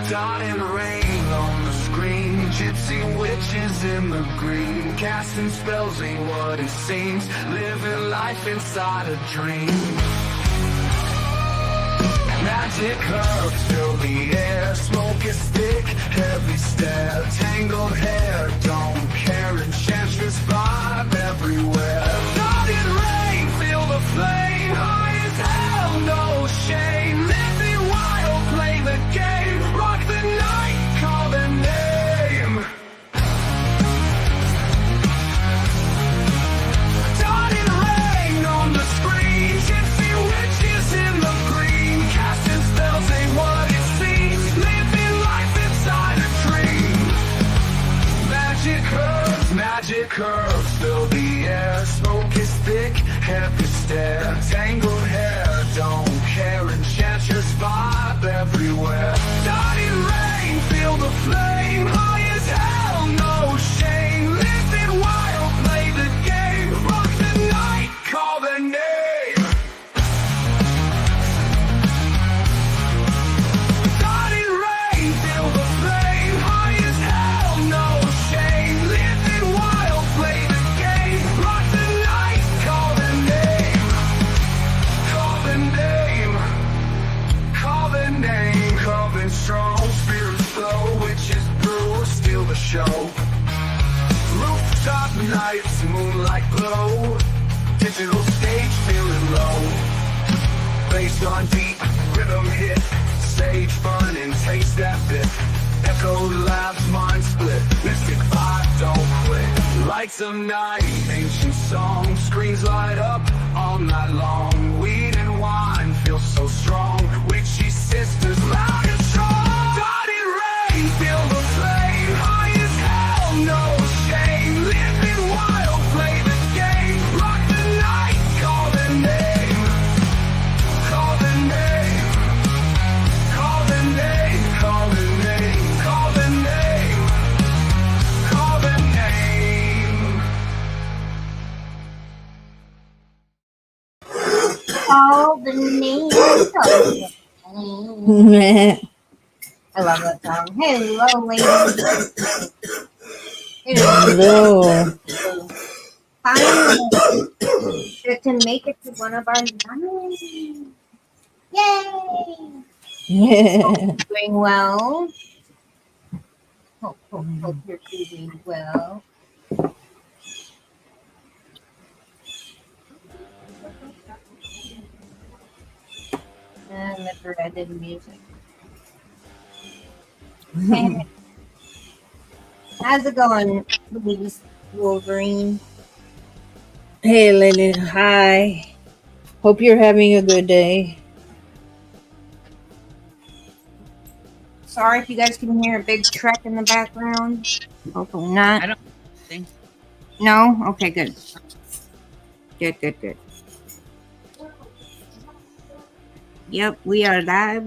Dot and rain on the screen, gypsy witches in the green, casting spells ain't what it seems, living life inside a dream. Magic herbs fill the air, smoke is thick, heavy stare, tangled hair, don't care, enchantress vibe everywhere. Dot and rain, feel the flame, high as hell, no shame, living wild, play the game, rock the night, call the name. Dot and rain on the screen, gypsy witches in the green, casting spells ain't what it seems, living life inside a dream. Magic herbs fill the air, smoke is thick, heavy stare, tangled hair, don't care, enchantress vibe everywhere. Dot and rain, feel the flame, high as hell, no shame, living wild, play the game, rock the night, call the name. Dot and rain, feel the flame, high as hell, no shame, living wild, play the game, rock the night, call the name. Call the name. Call the name. Coming strong, spirits flow, witches brew, steal the show. Rooftop nights, moonlight glow, digital stage feeling low. Based on deep, rhythm hit, sage fun and taste that bit. Echo labs, mind split, mystic vibe, don't quit. Lights of night, ancient songs, screens light up all night long. Weed and wine feel so strong, witchy sisters loud and strong. Dot and rain, feel the flame, high as hell, no shame, living wild, play the game, rock the night, call the name. Call the name. Call the name. Call the name. Call the name. Call the name. Call the name. Call the name. I love that song. Hello, ladies. Hello. Finally, it can make it to one of our nights. Yay! Doing well. Hope you're doing well. And the dreaded music. How's it going, Louise Wolverine? Hey, Lily. Hi. Hope you're having a good day. Sorry if you guys can hear a big truck in the background. Hopefully not. I don't think. No? Okay, good. Good. Yep, we are live.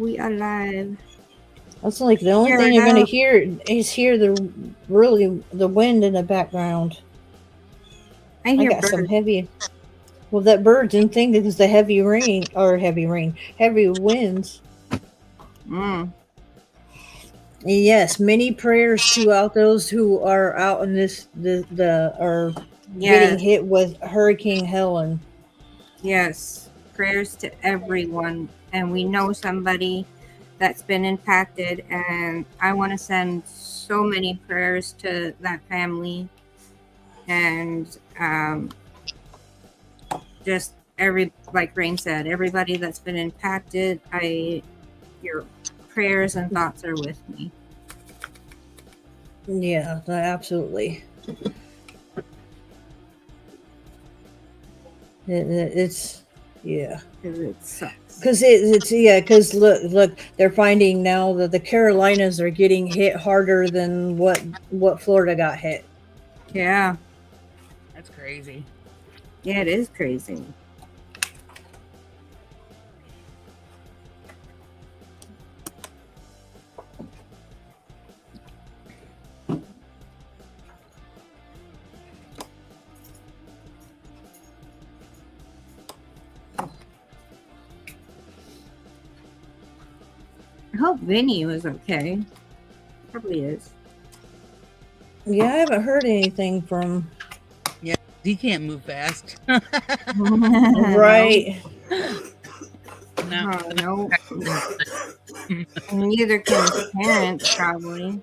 That's like the only thing you're gonna hear is the wind in the background. I hear got birds. some heavy. Well, that bird didn't think it was the heavy winds. Yes, many prayers to out those who are out in getting hit with Hurricane Helen. Yes, prayers to everyone, and we know somebody that's been impacted, and I want to send so many prayers to that family, and just like Rain said, everybody that's been impacted, your prayers and thoughts are with me. Yeah, absolutely. It's yeah. It sucks. Because look, they're finding now that the Carolinas are getting hit harder than what Florida got hit. Yeah. That's crazy. Yeah, it is crazy. I hope Vinny was okay. Probably is. Yeah, I haven't heard anything from. He can't move fast. Right. No. No. And neither can his parents, probably.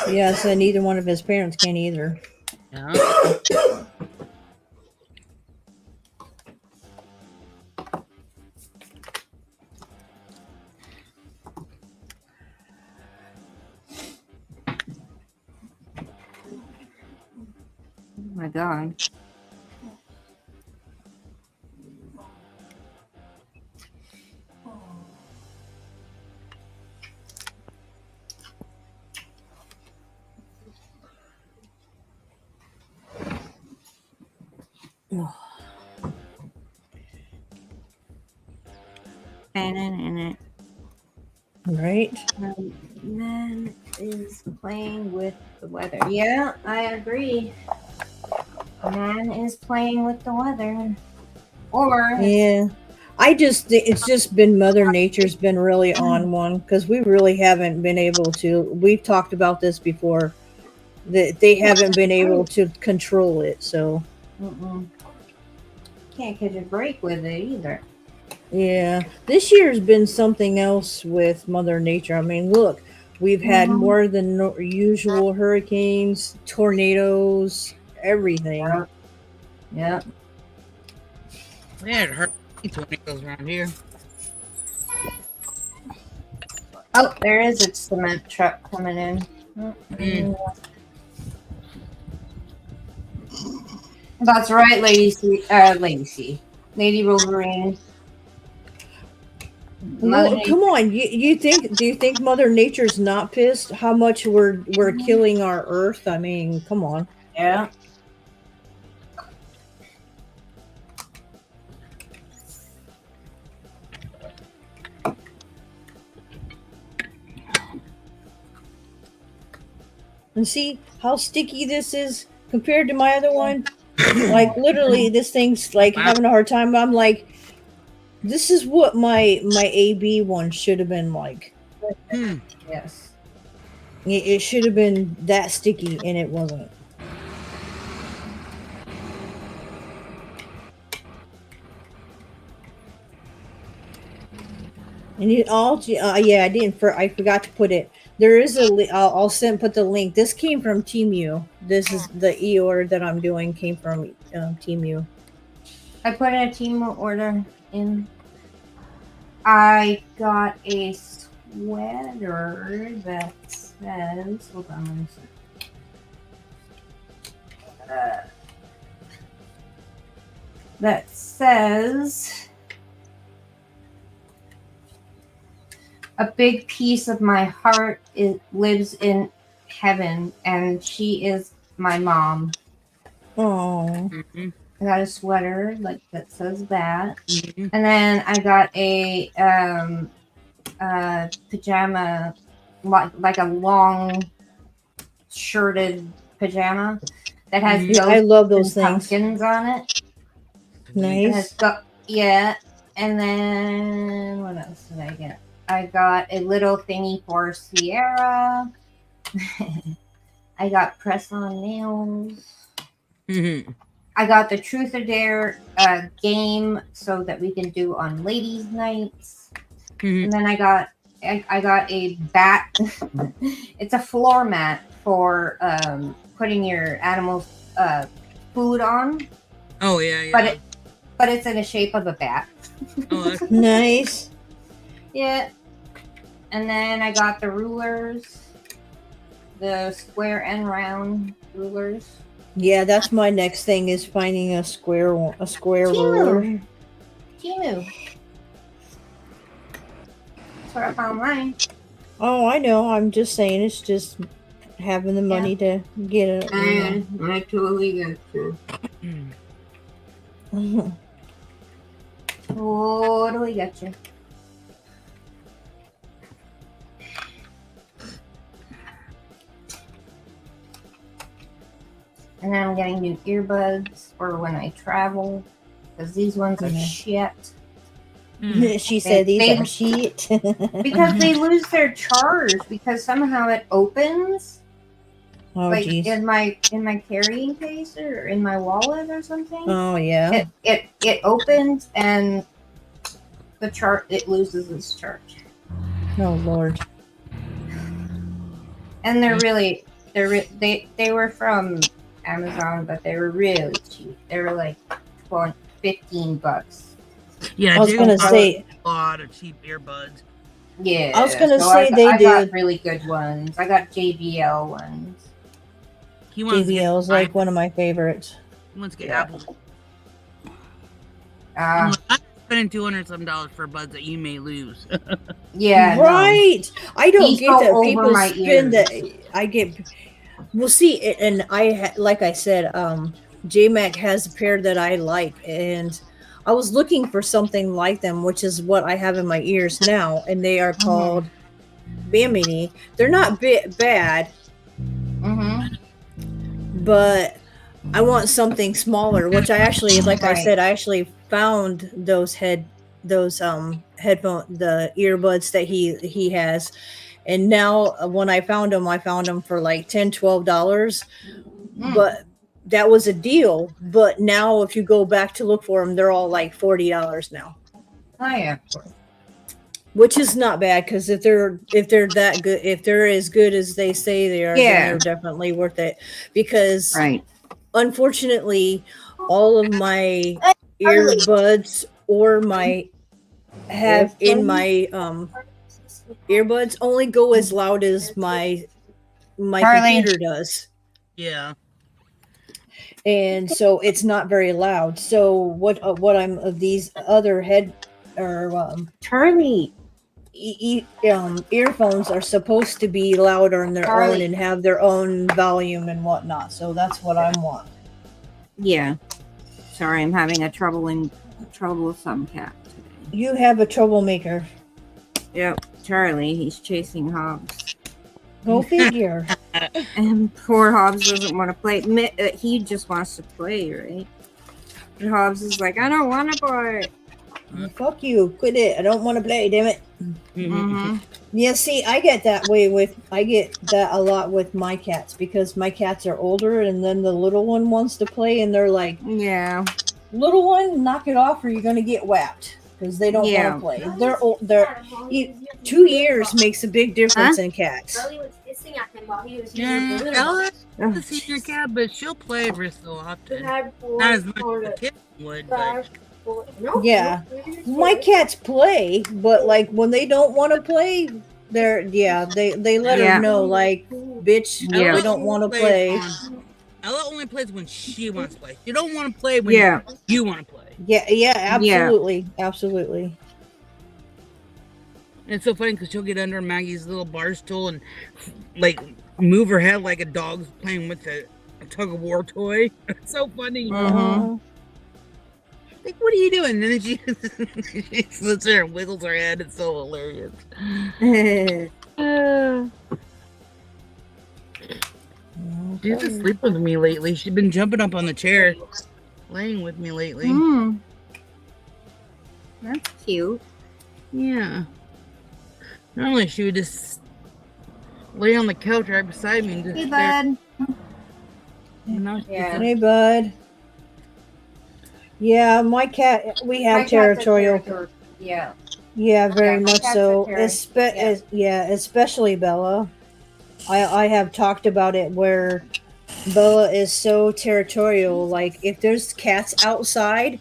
Yeah, so neither one of his parents can either. Yeah. Oh my god. And Right? man is playing with the weather. Yeah, I agree. Man is playing with the weather. Or Yeah. I just think it's just been Mother Nature's been really on one because we really haven't been able to. We've talked about this before that they haven't been able to control it. So can't catch a break with it either. yeah, this year's been something else with Mother Nature. I mean, look, we've had more than usual hurricanes, tornadoes, everything. Yeah. We had hurricane tornadoes around here. Oh, there is a cement truck coming in. That's right, Lady Wolverine. Well, come on, you think? Do you think Mother Nature's not pissed? How much we're killing our Earth? I mean, come on. Yeah. And see how sticky this is compared to my other one. Like literally, this thing's like having a hard time. I'm like, this is what my AB one should have been like. Yes. It should have been that sticky, and it wasn't. And you all, yeah, I didn't. I forgot to put it. There is a. I'll put the link. This came from Temu. This is the order that I'm doing came from Temu. I put a team order in. I got a sweater that says. Hold on one second. That says. A big piece of my heart lives in heaven, and she is my mom. Oh. I got a sweater that says that, and then I got a pajama, like a long shirted pajama that has I love those things. pumpkins on it. Nice. And then what else did I get? I got a little thingy for Sierra. I got press-on nails. I got the Truth or Dare game so that we can do on ladies' nights. And then I got a bat. It's a floor mat for putting your animals' food on. Oh yeah. But it's in the shape of a bat. Oh, that's Nice. Yeah. And then I got the rulers, the square and round rulers. Yeah, that's my next thing is finding a square ruler. Temu. That's where I found mine. Oh, I know. I'm just saying it's just having the money to get it. I totally got you. Totally got you. And then I'm getting new earbuds for when I travel, because these ones are shit. Mm. She said these They- are shit. because they lose their charge because somehow it opens Oh like jeez. in my carrying case or in my wallet or something. Oh yeah. It opens and it loses its charge. Oh lord. And they were from Amazon, but they were really cheap. They were like $15. Yeah, I was they gonna got say. a lot of cheap earbuds. Yeah, I was gonna so say they I did. got really good ones. I got JBL ones. He wants to get JBL is like one of my favorites. He wants to get Yeah. Apple. I'm Uh, like, I'm spending $200 some for buds that you may lose. yeah, no. Right. I don't These get go that over people my spend ears. that. I get. Well, see, and like I said, JMac has a pair that I like, and I was looking for something like them, which is what I have in my ears now, and they are called Bimini. They're not bad, Mm-hmm. but I want something smaller, which I actually, like I Right. said, I actually found those headphone, the earbuds that he has. And now when I found them for like $10-12, but that was a deal. But now if you go back to look for them, they're all like $40 now, Oh yeah. which is not bad, because if they're that good, if they're as good as they say they are, Yeah. then they're definitely worth it. Because Right. unfortunately, all of my earbuds or my have in my earbuds only go as loud as my Charlie. computer does, Yeah. and so it's not very loud. So what I'm these other head or Charlie. earphones are supposed to be louder on their own Charlie. and have their own volume and whatnot. So that's what I want. Yeah. Sorry, I'm having a troublesome cat today. You have a troublemaker. Yep. Charlie, he's chasing Hobbs. Go figure. And poor Hobbs doesn't want to play. He just wants to play, right? But Hobbs is like, I don't want to play. Fuck you. Quit it. I don't want to play. Damn it. Mm-hmm. Yeah, see, I get that a lot with my cats, because my cats are older, and then the little one wants to play, and they're like, Yeah. little one, knock it off or you're going to get whacked, because they don't Yeah. want to play. They're old. 2 years makes a big difference in cats. Charlie was hissing at him while he was Yeah, using the litter Ella Ugh. has a senior cat, but she'll play every so often. box. Not as much as a kid would, but No, Yeah. no, My cats play, but like when they don't want to play, they let Yeah. her know, like, bitch, Yeah. we don't want to plays play. Ella only plays when she wants to play. You don't want to play when Yeah. you want to play. Yeah, absolutely, absolutely. And it's so funny because she'll get under Maggie's little bar stool and like move her head like a dog's playing with a tug of war toy. It's so funny. Mhm. Like, what are you doing? And then she, she sits there and wiggles her head. It's so hilarious. She's asleep with me lately. She's been jumping up on the chair, laying with me lately. Mm. That's cute. Yeah. Normally she would just lay on the couch right beside me and just Hey, stare. bud. You know, Yeah. Hey, bud. Yeah, my cat. We have My cats are territorial. Yeah. Yeah, very Yeah, my much cats so. are Especially Bella. I have talked about it where Bella is so territorial. Like, if there's cats outside,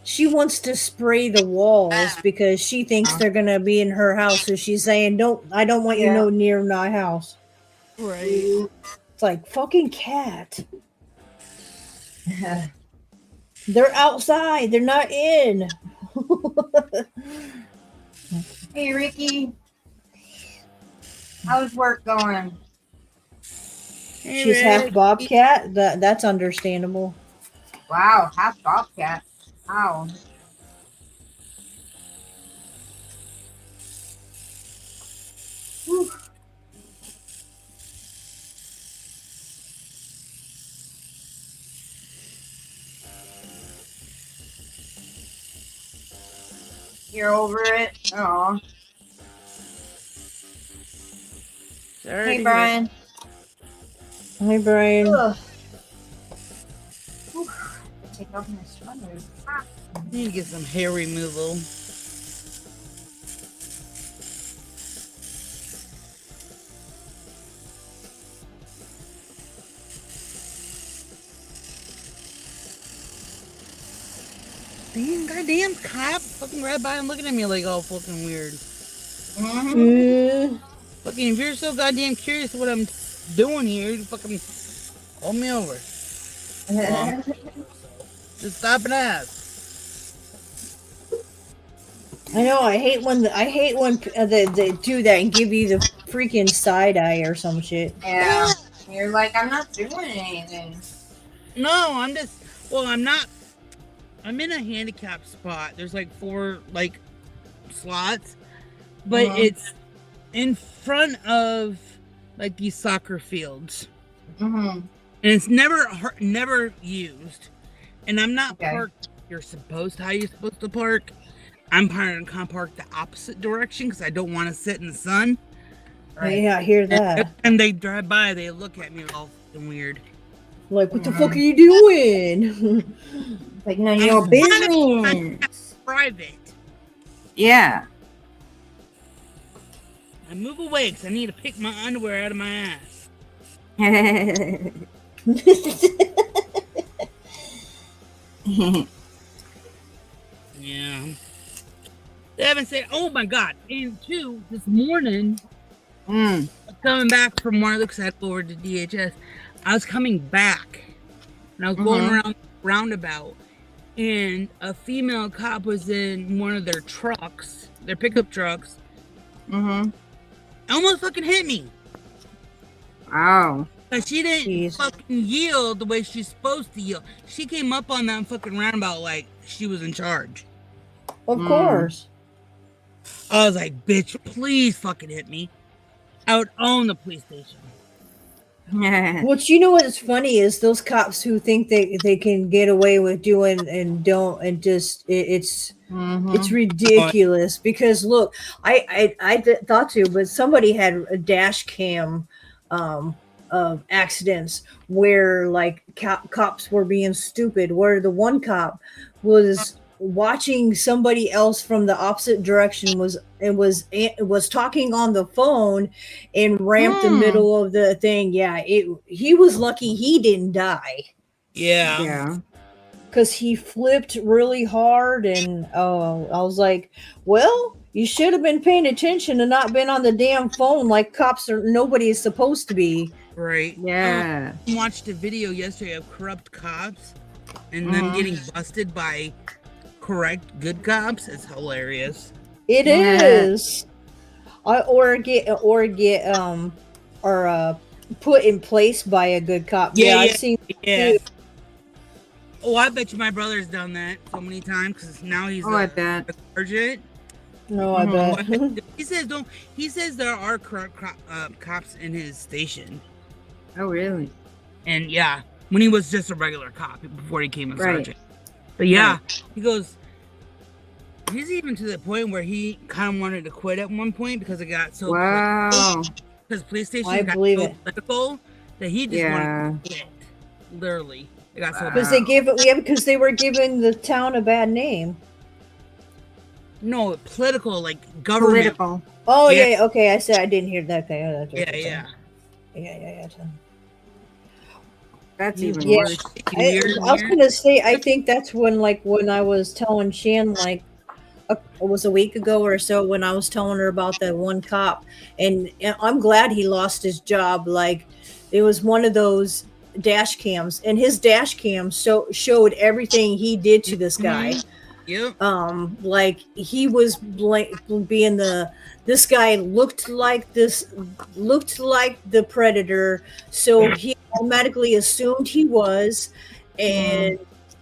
she wants to spray the walls because she thinks they're gonna be in her house. So she's saying, I don't want you Yeah. no near my house." right. It's like, fucking cat. They're outside. They're not in. Hey, Ricky. How's work going? Hey, She's half Rick. bobcat. That's understandable. Wow, half bobcat. Wow. Whew. You're over it. Oh, Sorry to hey hear. Brian. Hi, Brian. Ugh. Whew. Take off my sweater. Need to get some hair removal. Damn, goddamn cop fucking right by and looking at me like all fucking weird. Mm-hmm. Mm, Fucking, if you're so goddamn curious what I'm doing here, you fucking hold me over. Just stop and ask. I know. I hate when they do that and give you the freaking side eye or some shit. Yeah. You're like, I'm not doing anything. No, I'm just. Well, I'm not. I'm in a handicap spot. There's like 4 like slots, but Uh-huh. it's in front of like these soccer fields, Mm-hmm. and it's never used. And I'm not Okay. parked. You're supposed how you're supposed to park. I'm parked the opposite direction because I don't want to sit in the sun. Yeah, I hear that. And they drive by, they look at me all fucking weird. Like, what the fuck are you doing? Like, none of your business. Private. Yeah. I move away because I need to pick my underwear out of my ass. Yeah. They haven't said, oh my god. And 2, this morning, Mm. coming back from one of the, because I had to go over to DHS, I was coming back. And I was going around the roundabout. And a female cop was in one of their trucks, their pickup trucks, Mm-hmm. almost fucking hit me. Wow. But she didn't Jeez. fucking yield the way she's supposed to yield. She came up on that fucking roundabout like she was in charge. Of Mm. course. I was like, bitch, please fucking hit me. I would own the police station. What you know what's funny is those cops who think they can get away with doing and don't and just it's Mhm. ridiculous because look, I thought to, but somebody had a dash cam of accidents where like cops were being stupid, where the one cop was watching somebody else from the opposite direction was talking on the phone and ramped the middle of the thing. Yeah, he was lucky he didn't die Yeah. Yeah. because he flipped really hard, and I was like, well, you should have been paying attention and not been on the damn phone like cops are nobody is supposed to be. Right. Yeah. I watched a video yesterday of corrupt cops and them getting busted by correct good cops. It's hilarious. It Yeah. is. Or put in place by a good cop. Yeah, I've yeah. seen. Yeah. Oh, I bet you my brother's done that so many times because now he's Oh, I a bet. sergeant. No, I bet. He says don't. He says there are corrupt cops in his station, Oh, really? and yeah, when he was just a regular cop before he became a Right. sergeant. But yeah, he goes. He's even to the point where he kind of wanted to quit at one point because it got so Wow. because police station I got believe so it. political that he just Yeah. wanted to quit. Literally, it got so Because bad. they gave it. Yeah, because they were giving the town a bad name. No, political, like government. Political. Oh Yeah. yeah. Okay, I said I didn't hear that. Okay, that's what Yeah, you're yeah. saying. Yeah. That's even Yeah. worse. I was gonna say, I think that's when I was telling Shan, like, it was a week ago or so, when I was telling her about that one cop, and I'm glad he lost his job. Like, it was one of those dash cams, and his dash cam showed everything he did to this guy. Yep. Like he was being this guy looked like the predator, so he automatically assumed he was and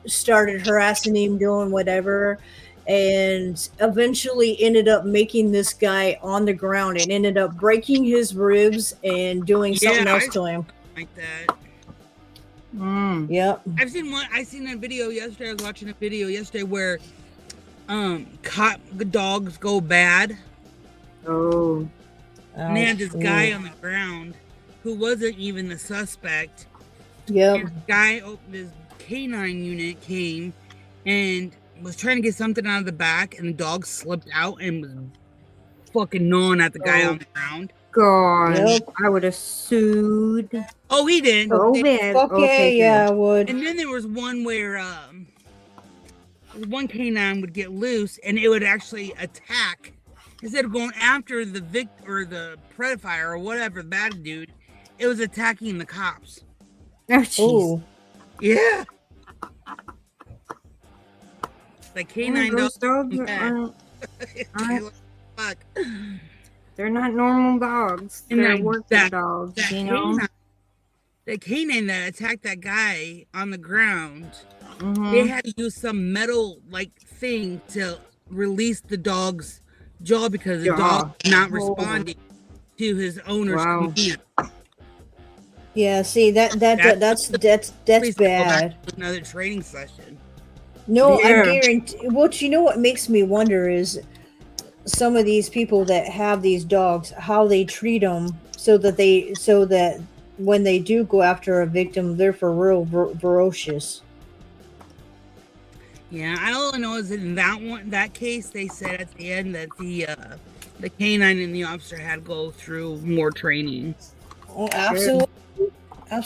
started harassing him, doing whatever, and eventually ended up making this guy on the ground and ended up breaking his ribs and doing something else to him. Like that. Mm. Yep. I seen a video yesterday. I was watching a video yesterday where cop dogs go bad. Oh. And they had this Ouch. guy on the ground who wasn't even the suspect. Yep. And this canine unit came and was trying to get something out of the back, and the dog slipped out and was fucking gnawing at the guy on the ground. God. Yep. I would have sued. Oh, he did. So bad. Okay, yeah, I would. And then there was one where one canine would get loose and it would actually attack instead of going after the or the predator or whatever, the bad dude. It was attacking the cops. Oh, jeez. Oh, Yeah. The canine Those dog. dogs aren't, aren't- Fuck. they're not normal dogs. And They're that- working that- dogs, That you know? canine, the canine that attacked that guy on the ground, Mhm. they had to use some metal like thing to release the dog's jaw because the Jaw. dog was not Oh. responding to his owner's Wow. command. yeah. See that's Please go bad. back to another training session. No, Yeah. I guarantee. What you know? What makes me wonder is some of these people that have these dogs, how they treat them, so that when they do go after a victim, they're for real ferocious. Yeah, I all I know is that in that case, they said at the end that the canine and the officer had to go through more training. Oh, absolutely. I'll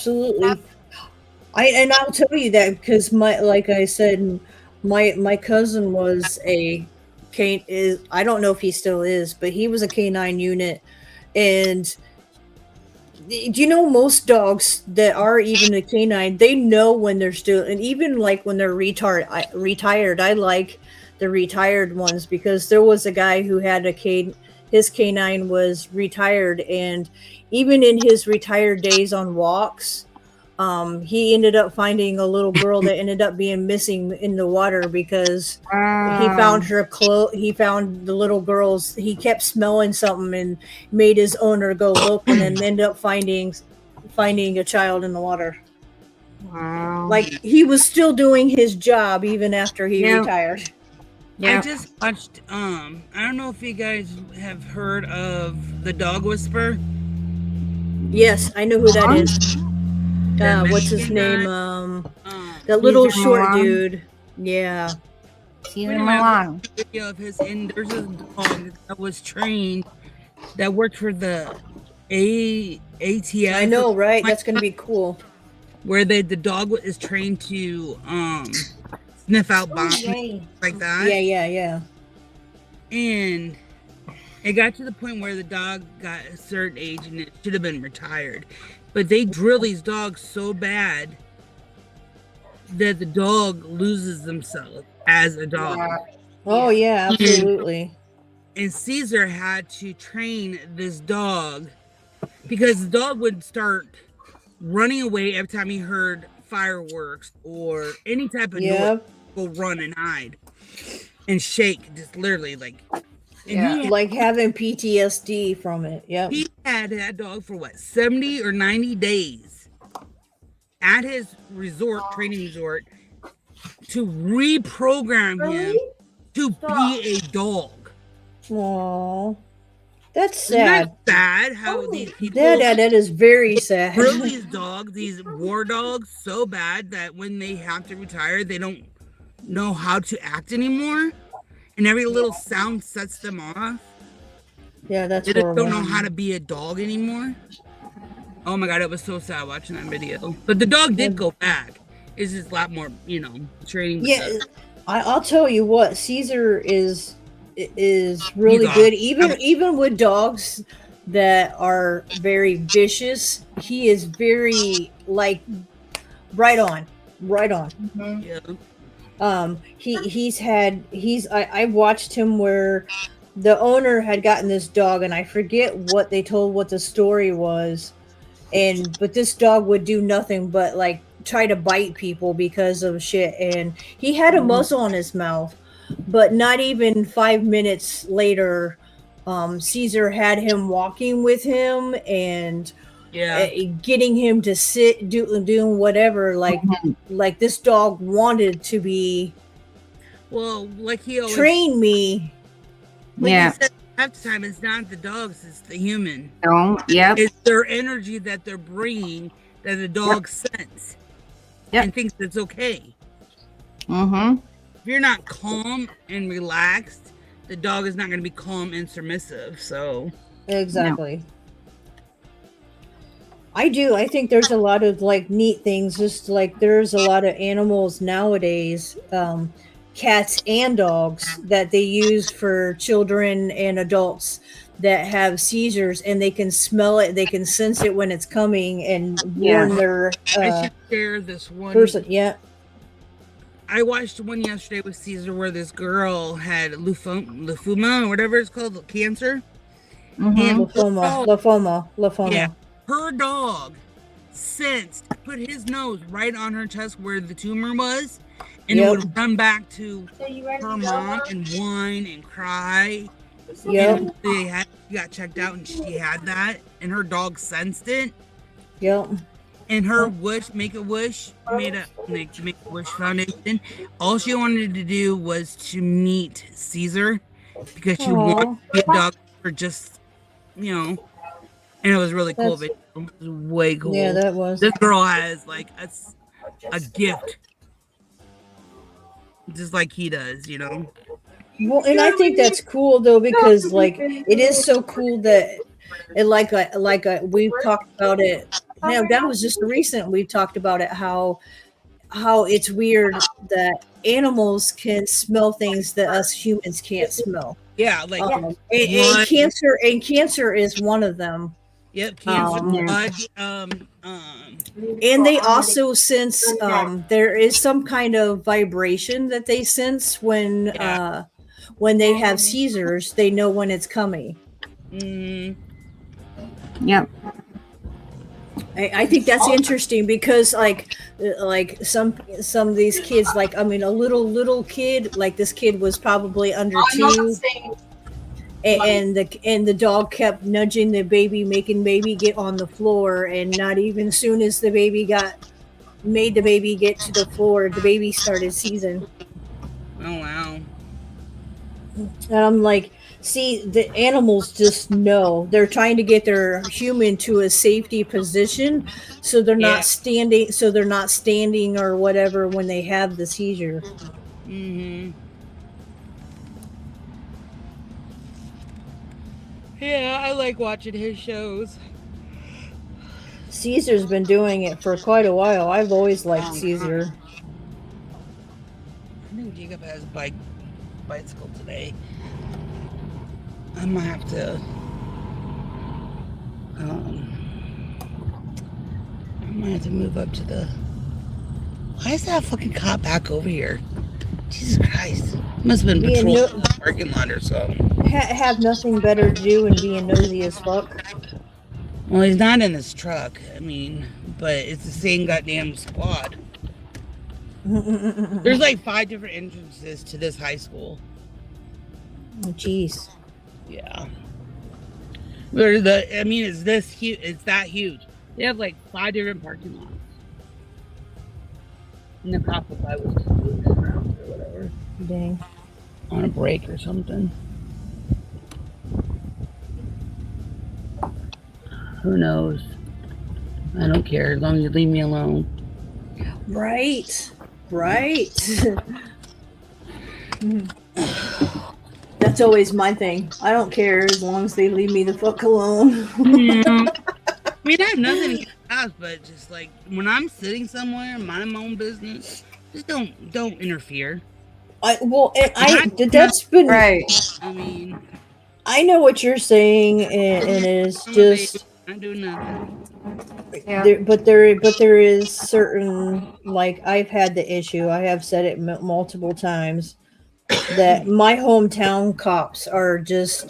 tell you that because like I said, my cousin was I don't know if he still is, but he was a canine unit, and do you know most dogs that are even a canine, they know when they're still, and even like when they're retired. I like the retired ones because there was a guy who had his canine was retired, and even in his retired days on walks, he ended up finding a little girl that ended up being missing in the water because he found her he found the little girl's, he kept smelling something and made his owner go look, and then ended up finding a child in the water. Wow. Like he was still doing his job even after he Yeah. retired. Yeah. I just watched. I don't know if you guys have heard of the Dog Whisperer. Yes, I know who that is. That What's his Mexican name? Um, That little Caesar short Milan. dude. Yeah. Caesar Wait a minute. Milan. video of his, and there's a dog that was trained that worked for the ATF. I know, right? That's gonna be cool. where the dog is trained to sniff out bombs Yay. like that. Yeah. And it got to the point where the dog got a certain age and it should have been retired. But they drill these dogs so bad that the dog loses themselves as a dog. Oh yeah, absolutely. And Caesar had to train this dog because the dog would start running away every time he heard fireworks or any type of noise. Yep. Go run and hide and shake, just literally like. And Yeah. Like having PTSD from it. Yep. he had that dog for what, 70 or 90 days at his training resort, to reprogram him to be a dog. Aww. That's Isn't sad. that sad how these people That is very sad. drill these dogs, these war dogs, so bad that when they have to retire, they don't know how to act anymore, and every little sound sets them off. Yeah, that's They just horrible. don't know how to be a dog anymore. Oh my god, it was so sad watching that video. But the dog did go back. It's just a lot more, training. with Yeah, the- I'll tell you what, Caesar is really He's good. awesome. Even with dogs that are very vicious, he is very like right on. yeah. I watched him where the owner had gotten this dog, and I forget what the story was, but this dog would do nothing but like try to bite people because of shit, and he had a muzzle on his mouth, but not even 5 minutes later, Caesar had him walking with him and Yeah. getting him to sit, doing whatever. Like this dog wanted to be Well, like he always train me. like Yeah. he said half the time, it's not the dogs, it's the human. Don't. Yep. It's their energy that they're bringing that the dog sense Yep. and thinks it's okay. Mm-hmm. If you're not calm and relaxed, the dog is not going to be calm and submissive. So Exactly. I do. I think there's a lot of like neat things. Just like there's a lot of animals nowadays, cats and dogs that they use for children and adults that have seizures, and they can smell it, they can sense it when it's coming, and warn Yeah. their I should share this one. person. Yeah. I watched one yesterday with Caesar where this girl had lymphoma or whatever it's called, cancer. Mm-hmm. And Lymphoma. Yeah. Her dog sensed, put his nose right on her chest where the tumor was, and Yep. it would run back to So you ready her to go, mom Mom? and whine and cry. Yep. And she got checked out and she had that, and her dog sensed it. Yep. And her Make a Wish Foundation. All she wanted to do was to meet Caesar because she wanted to be a dog for just, you know, and it was really cool. That's- But it was way cool. Yeah, that was. This girl has like a gift, just like he does, you know. Well, and I think that's cool though, because like it is so cool that it we've talked about it. Now that was just recent. We talked about it how it's weird that animals can smell things that us humans can't smell. Yeah, like And blood. cancer is one of them. Yep, cancer, Yeah. blood, And they also sense there is some kind of vibration that they sense when they have seizures. They know when it's coming. Yep. I think that's interesting because like some of these kids, like I mean a little kid, like this kid was probably under 2, and the dog kept nudging the baby, making baby get on the floor, and not even soon as the baby made the baby get to the floor, the baby started seizing. oh wow. And I'm like, see, the animals just know. They're trying to get their human to a safety position, so they're Yeah. not standing. So they're not standing or whatever when they have the seizure. Mm-hmm. Yeah, I like watching his shows. Caesar's been doing it for quite a while. I've always liked Caesar. I think Jacob has a bicycle today. I might have to. I might have to move up to the. Why is that fucking cop back over here? Jesus Christ! Must have been Being patrolling the parking lot or something. Have nothing better to do and being nosy as fuck. Well, he's not in his truck. I mean, but it's the same goddamn squad. There's like 5 different entrances to this high school. Jeez. Yeah. It's this huge. It's that huge. They have like 5 different parking lots. And the cop was just doing his rounds or whatever. Dang. On a break or something. Who knows? I don't care as long as you leave me alone. Right. That's always my thing. I don't care as long as they leave me the fuck alone. Yeah. I mean, I have nothing against cops, but just like when I'm sitting somewhere, minding my own business, just don't interfere. That's been Right. I mean, I know what you're saying, and it's I'm a just baby, I do nothing. Yeah. there is certain, like I've had the issue. I have said it multiple times that my hometown cops are just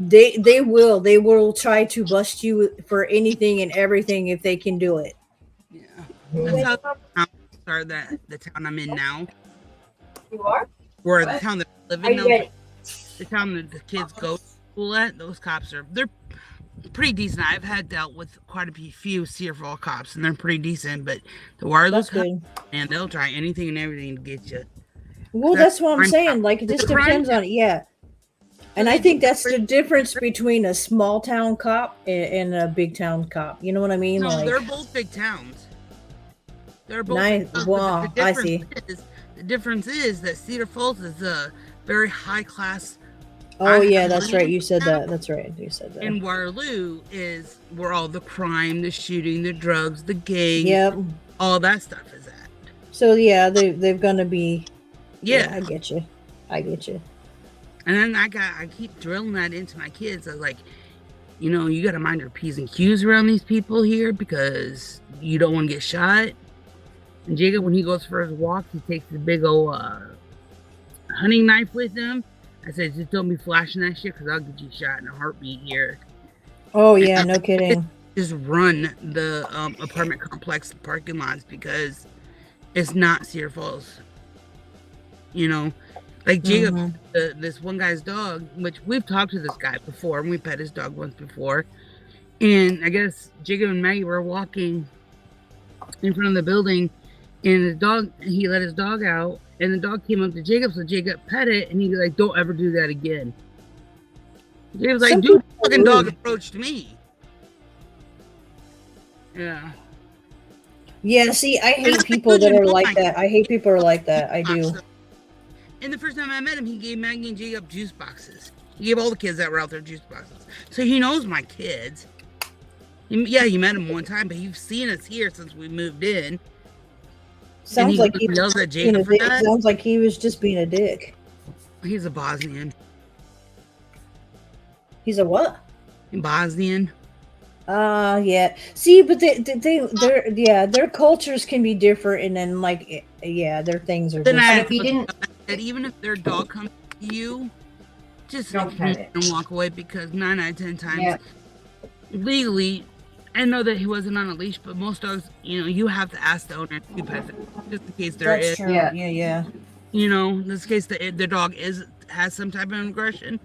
they will try to bust you for anything and everything if they can do it. Yeah, that's how the town are the town I'm in now, You are? or the town that I live Are in you now. ready? The town that the kids go to school at. Those cops they're pretty decent. I've had dealt with quite a few Cedarville cops, and they're pretty decent. But the wireless That's cops, good. and they'll try anything and everything to get you. Well, that's what I'm crime saying. count. Like, it just The crime depends on count. it. Yeah. And I think that's the difference between a small town cop and a big town cop. You know what I mean? No, Like, they're both big towns. They're both nice. big towns, but Wow, I see. the difference is that Cedar Falls is a very high class, Oh, I yeah, have that's money right. You said town. that. That's right. You said that. And Waterloo is where all the crime, the shooting, the drugs, the gangs, Yep. all that stuff is at. So, yeah, they're going to be. Yeah. I get you. I get you. And then I keep drilling that into my kids. I was like, you know, you got to mind your P's and Q's around these people here because you don't want to get shot. And Jacob, when he goes for his walk, he takes the big old hunting knife with him. I said, just don't be flashing that shit because I'll get you shot in a heartbeat here. Oh, yeah, no kidding. Just run the apartment complex parking lots because it's not Cedar Falls. You know, like Jacob, Mhm. this one guy's dog, which we've talked to this guy before, and we pet his dog once before. And I guess Jacob and Maggie were walking in front of the building, and he let his dog out, and the dog came up to Jacob, so Jacob pet it, and he was like, "Don't ever do that again." Jacob's like, Some "Dude, people fucking are dog rude. approached me." Yeah. Yeah, see, I hate It's people good that you are know like my that. I hate people are like that. I do. And the first time I met him, he gave Maggie and Jacob juice boxes. He gave all the kids that were out there juice boxes. So he knows my kids. Yeah, you met him one time, but you've seen us here since we moved in. Sounds he like he was yells at being a Jacob for dick. that? Sounds like he was just being a dick. He's a Bosnian. He's a what? Bosnian. Yeah. See, but their cultures can be different, and then like, yeah, their things are Then just. I if you didn't- that even if their dog comes to you, just Don't pet it. and walk away because 9 out of 10 times Yeah. legally, I know that he wasn't on a leash, but most dogs, you know, you have to ask the owner to pet it, just in case there That's is, true. Yeah. Yeah. you know, in this case the dog has some type of aggression.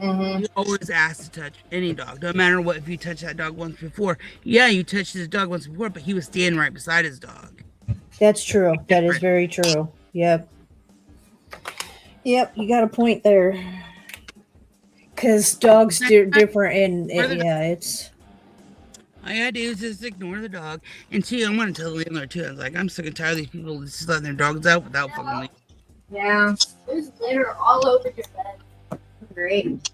Mhm. You always ask to touch any dog, no matter what. If you touch that dog once before, yeah, you touched his dog once before, but he was standing right beside his dog. That's true. That is very true. Yep. Yep. You got a point there. Because dogs different, and yeah, it's. All you gotta do is just ignore the dog. And see, I want to tell the landlord too. I was like, I'm sick and tired of these people just letting their dogs out without fucking leash. Yeah. There's litter all over your bed. Great.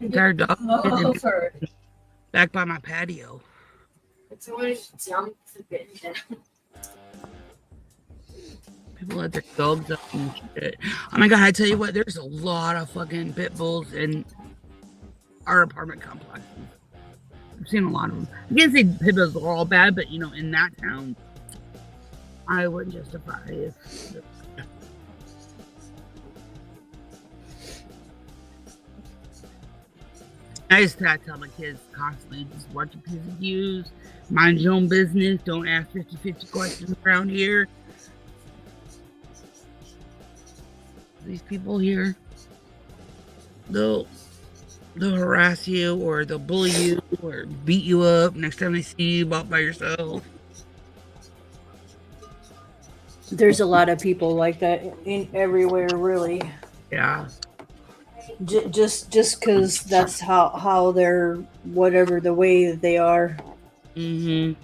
Entire dog Oh, for back by my patio. it's always jump to bed. People let their dogs up and shit. Oh my god, I tell you what, there's a lot of fucking pit bulls in our apartment complexes. I've seen a lot of them. I can't say pit bulls are all bad, but you know, in that town, I wouldn't justify if. I just try to tell my kids constantly, just watch your P's and Q's, mind your own business, don't ask 50 questions around here. These people here, they'll harass you, or they'll bully you, or beat you up next time they see you out by yourself. There's a lot of people like that in everywhere, really. Yeah. Just because that's how they're, whatever the way that they are. Mm-hmm.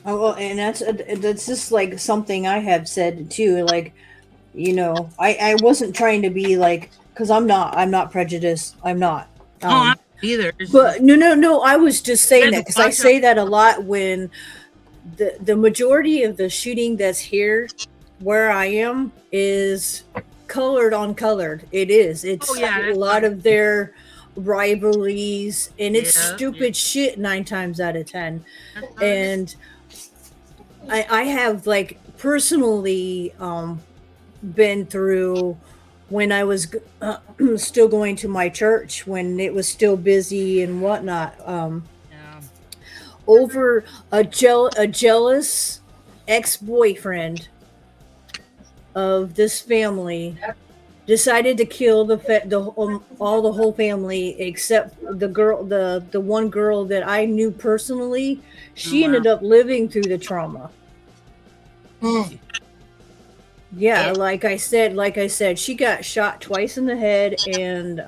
Oh, well, and that's just like something I have said too. Like, you know, I wasn't trying to be like, because I'm not prejudiced. I'm not. Oh, I'm not either. It's But no. I was just saying that because I Watch say that a lot when the majority of the shooting that's here where I am is colored on colored. It is. It's Oh, yeah, a that's lot fine. of their rivalries, and it's Yeah, stupid shit 9 times out of 10. just- And I have like personally been through when I was still going to my church when it was still busy and whatnot. yeah. Over a jealous ex-boyfriend of this family decided to kill all the whole family except the one girl that I knew personally. She Oh, wow. ended up living through the trauma. Yeah, like I said, she got shot twice in the head and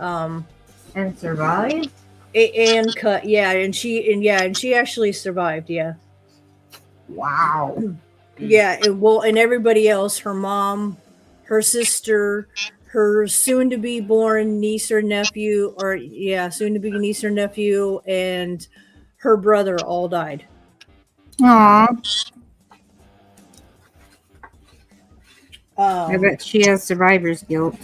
And survive? and cut. Yeah, and she actually survived. Yeah. Wow. Yeah, and everybody else, her mom, her sister, her soon to be born niece or nephew, soon to be niece or nephew, and her brother all died. Aw. I Um, bet she has survivor's guilt.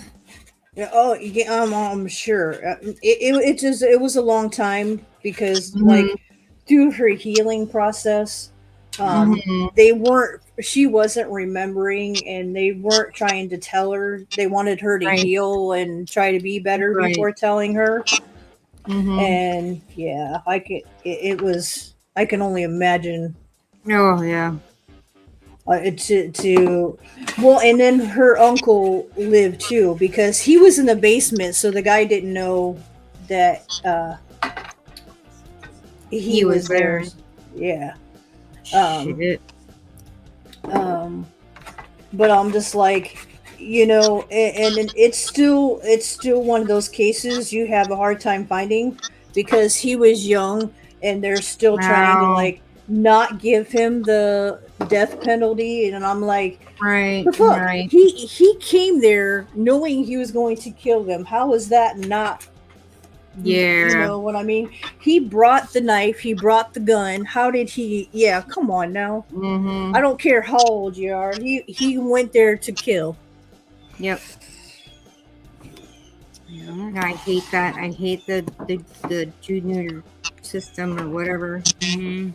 I'm sure. It was a long time because Mhm. like through her healing process, Mhm. she wasn't remembering, and they weren't trying to tell her. They wanted her to Right. heal and try to be better Right. before telling her. Mhm. And yeah, I can only imagine Oh yeah. well, and then her uncle lived too because he was in the basement, so the guy didn't know that he was there. Yeah. Shit. But I'm just like, and it's still one of those cases you have a hard time finding because he was young and they're still trying to Wow. like not give him the death penalty, and I'm like, Right. the fuck? Right. He came there knowing he was going to kill them. How is that not? Yeah. You know what I mean? He brought the knife. He brought the gun. How did he? Yeah, come on now. Mhm. I don't care how old you are. He went there to kill. Yep. Yeah. I hate that. I hate the junior system or whatever. Mhm.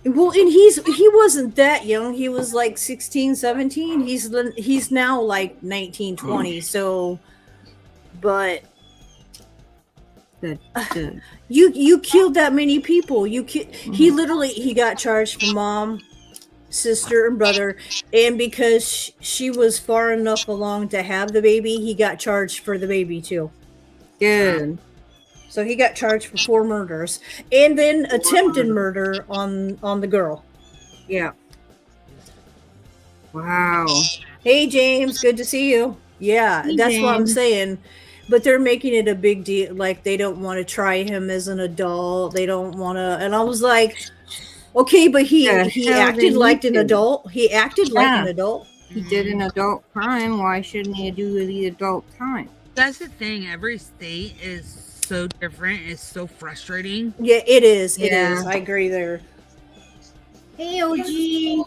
Well, and he wasn't that young. He was like 16, 17. He's now like 19, 20. So, but The you killed that many people. He literally he got charged for mom, sister, and brother, and because she was far enough along to have the baby, he got charged for the baby too. good. So he got charged for 4 murders and then attempted murder on the girl. Yeah. Wow. Hey James, good to see you. Yeah, Hey, that's what I'm James. saying. But they're making it a big deal. Like they don't want to try him as an adult. They don't want to. And I was like, okay, but he hell acted they like need an to. adult. He acted like an Yeah. adult. He did an adult crime. Why shouldn't he do the adult time? That's the thing. Every state is so different. It's so frustrating. Yeah, it is. It Yeah. is. I agree there. Hey, OG.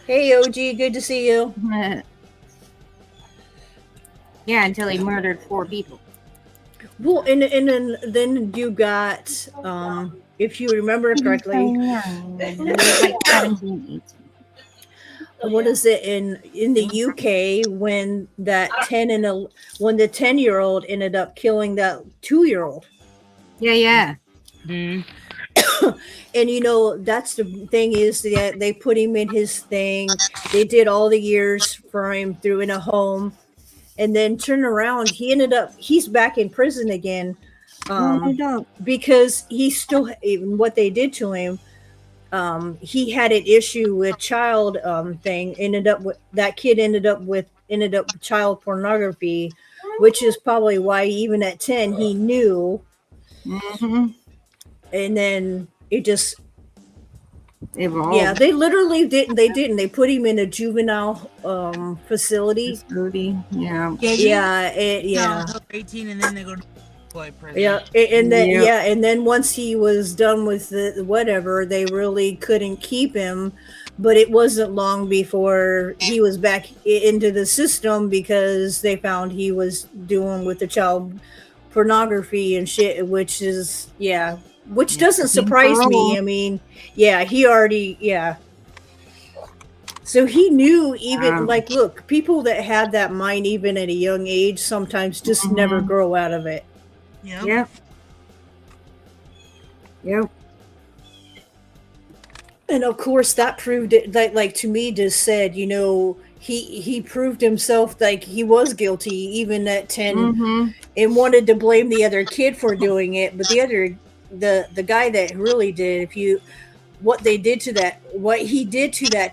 Hey OG, good to see you. Yeah, until he murdered 4 people. Well, and then you got if you remember correctly, Like 17, 18. what is it in the UK when that 10-year-old ended up killing that 2-year-old. Yeah, yeah. Mhm. And that's the thing is that they put him in his thing. They did all the years for him through in a home, and then turn around. He's back in prison again because he's still even what they did to him. He had an issue with child thing. That kid ended up with child pornography, which is probably why even at 10 he knew. Mm-hmm. And then it just Evolved. yeah, they literally didn't they put him in a juvenile facility. Yeah. Yeah. No, 18 and then they go to boy prison. Yeah, and then Yep. and then once he was done with the whatever, they really couldn't keep him. But it wasn't long before he was back into the system because they found he was doing with the child pornography and shit, which doesn't surprise me. I mean, So he knew even like, look, people that had that mind even at a young age sometimes just never grow out of it. Yep. Yep. And of course that proved it, that like to me just said, he proved himself like he was guilty even at 10 Mm-hmm. and wanted to blame the other kid for doing it, but the guy that really did, if you what he did to that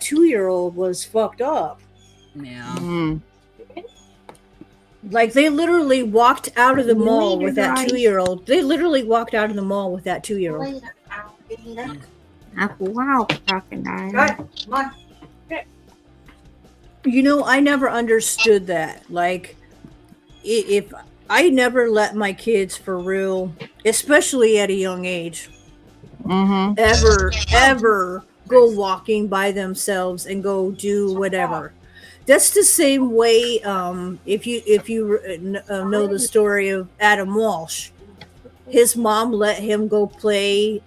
2-year-old was fucked up. Yeah. Mm. Like they literally walked out of the mall Later, with that guys. 2-year-old. They literally walked out of the mall with that 2-year-old. Wow, crocodile. Come on. You know, I never understood that. Like, if I never let my kids for real, especially at a young age, Mm-hmm. ever go walking by themselves and go do whatever. That's the same way. If you know the story of Adam Walsh, his mom let him go play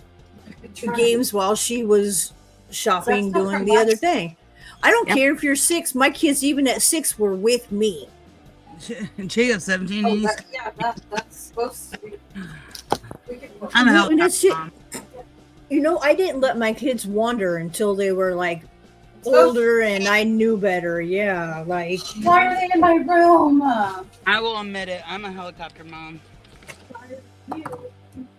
games while she was shopping, doing the other thing. I don't Yep. care if you're 6. My kids, even at 6, were with me. Jacob's 17. Oh, He's, that's supposed to be. We can put- I'm a No, and helicopter it's ju- mom. You know, I didn't let my kids wander until they were like It's supposed- older and I knew better. Yeah, like Why are they in my room? I will admit it. I'm a helicopter mom.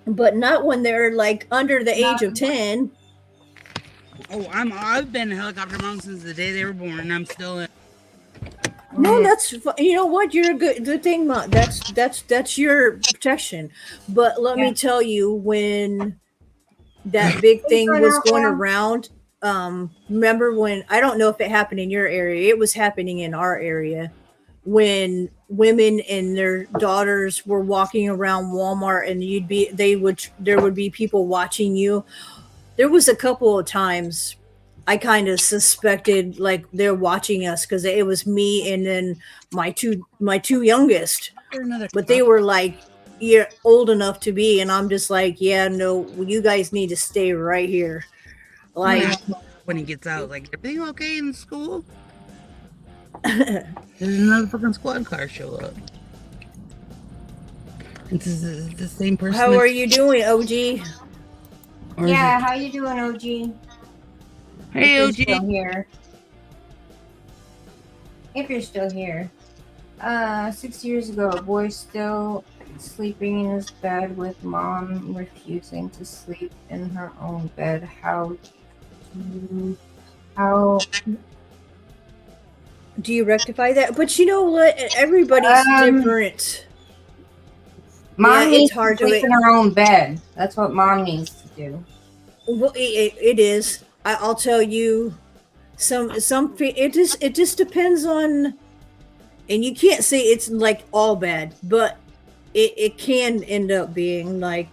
but not when they're like under the age of 10. Oh, I've been a helicopter mom since the day they were born, and I'm still in. No, you know what? You're a good thing, Mom. That's your protection. But let me tell you, when that big thing was going around, remember when, I don't know if it happened in your area, it was happening in our area, when women and their daughters were walking around Walmart and there would be people watching you. There was a couple of times I kind of suspected like they're watching us because it was me and then my two youngest, Another but they were like, you're old enough to be, and I'm just like, yeah, no, you guys need to stay right here. Like, when he gets out, like, everything okay in school? There's another fucking squad car show up. This is the same person. how are you doing, OG? Or is Yeah, how you doing, OG? it- Hey, If you're still OG. here. If you're still here. 6 years ago, a boy still sleeping in his bed with mom refusing to sleep in her own bed. How Do you rectify that? But you know what? Everybody's different. mom Yeah, it's needs hard to to- sleep in her own bed. That's what mom needs to do. Well, it is. I'll tell you, it just depends on, and you can't say it's like all bad, but it can end up being like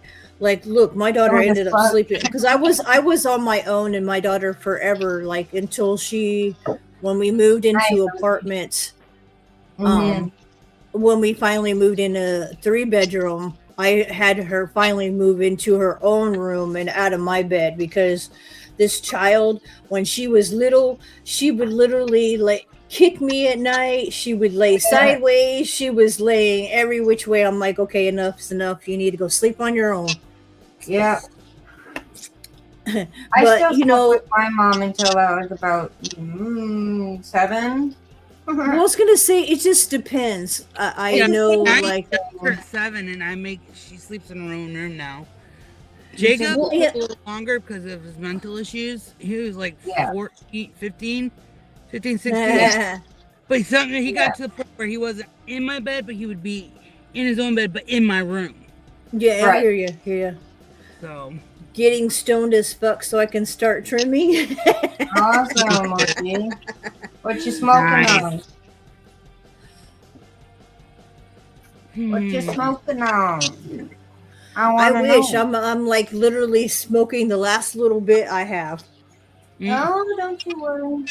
look, my daughter Oh, that's ended up fun. sleeping because I was on my own and my daughter forever, like until when we moved into Right. apartments. Mhm. When we finally moved in a 3-bedroom, I had her finally move into her own room and out of my bed because this child, when she was little, she would literally like kick me at night. She would lay sideways. She was laying every which way. I'm like, okay, enough's enough. You need to go sleep on your own. Yeah. I But, still you slept know- with my mom until I was about 7. I was gonna say it just depends. I Yeah, know, I- like Her at 7, and she sleeps in her own room now. Jacob Well, took yeah. a little longer because of his mental issues. He was like Yeah. 15, 16. But he got to the point where he wasn't in my bed, but he would be in his own bed, but in my room. yeah, I Right. hear you. So Getting stoned as fuck so I can start trimming. Awesome, OG. What you smoking Nice. on? What you hmm. smoking on? I I want to wish know. I'm like literally smoking the last little bit I have. No, don't you worry.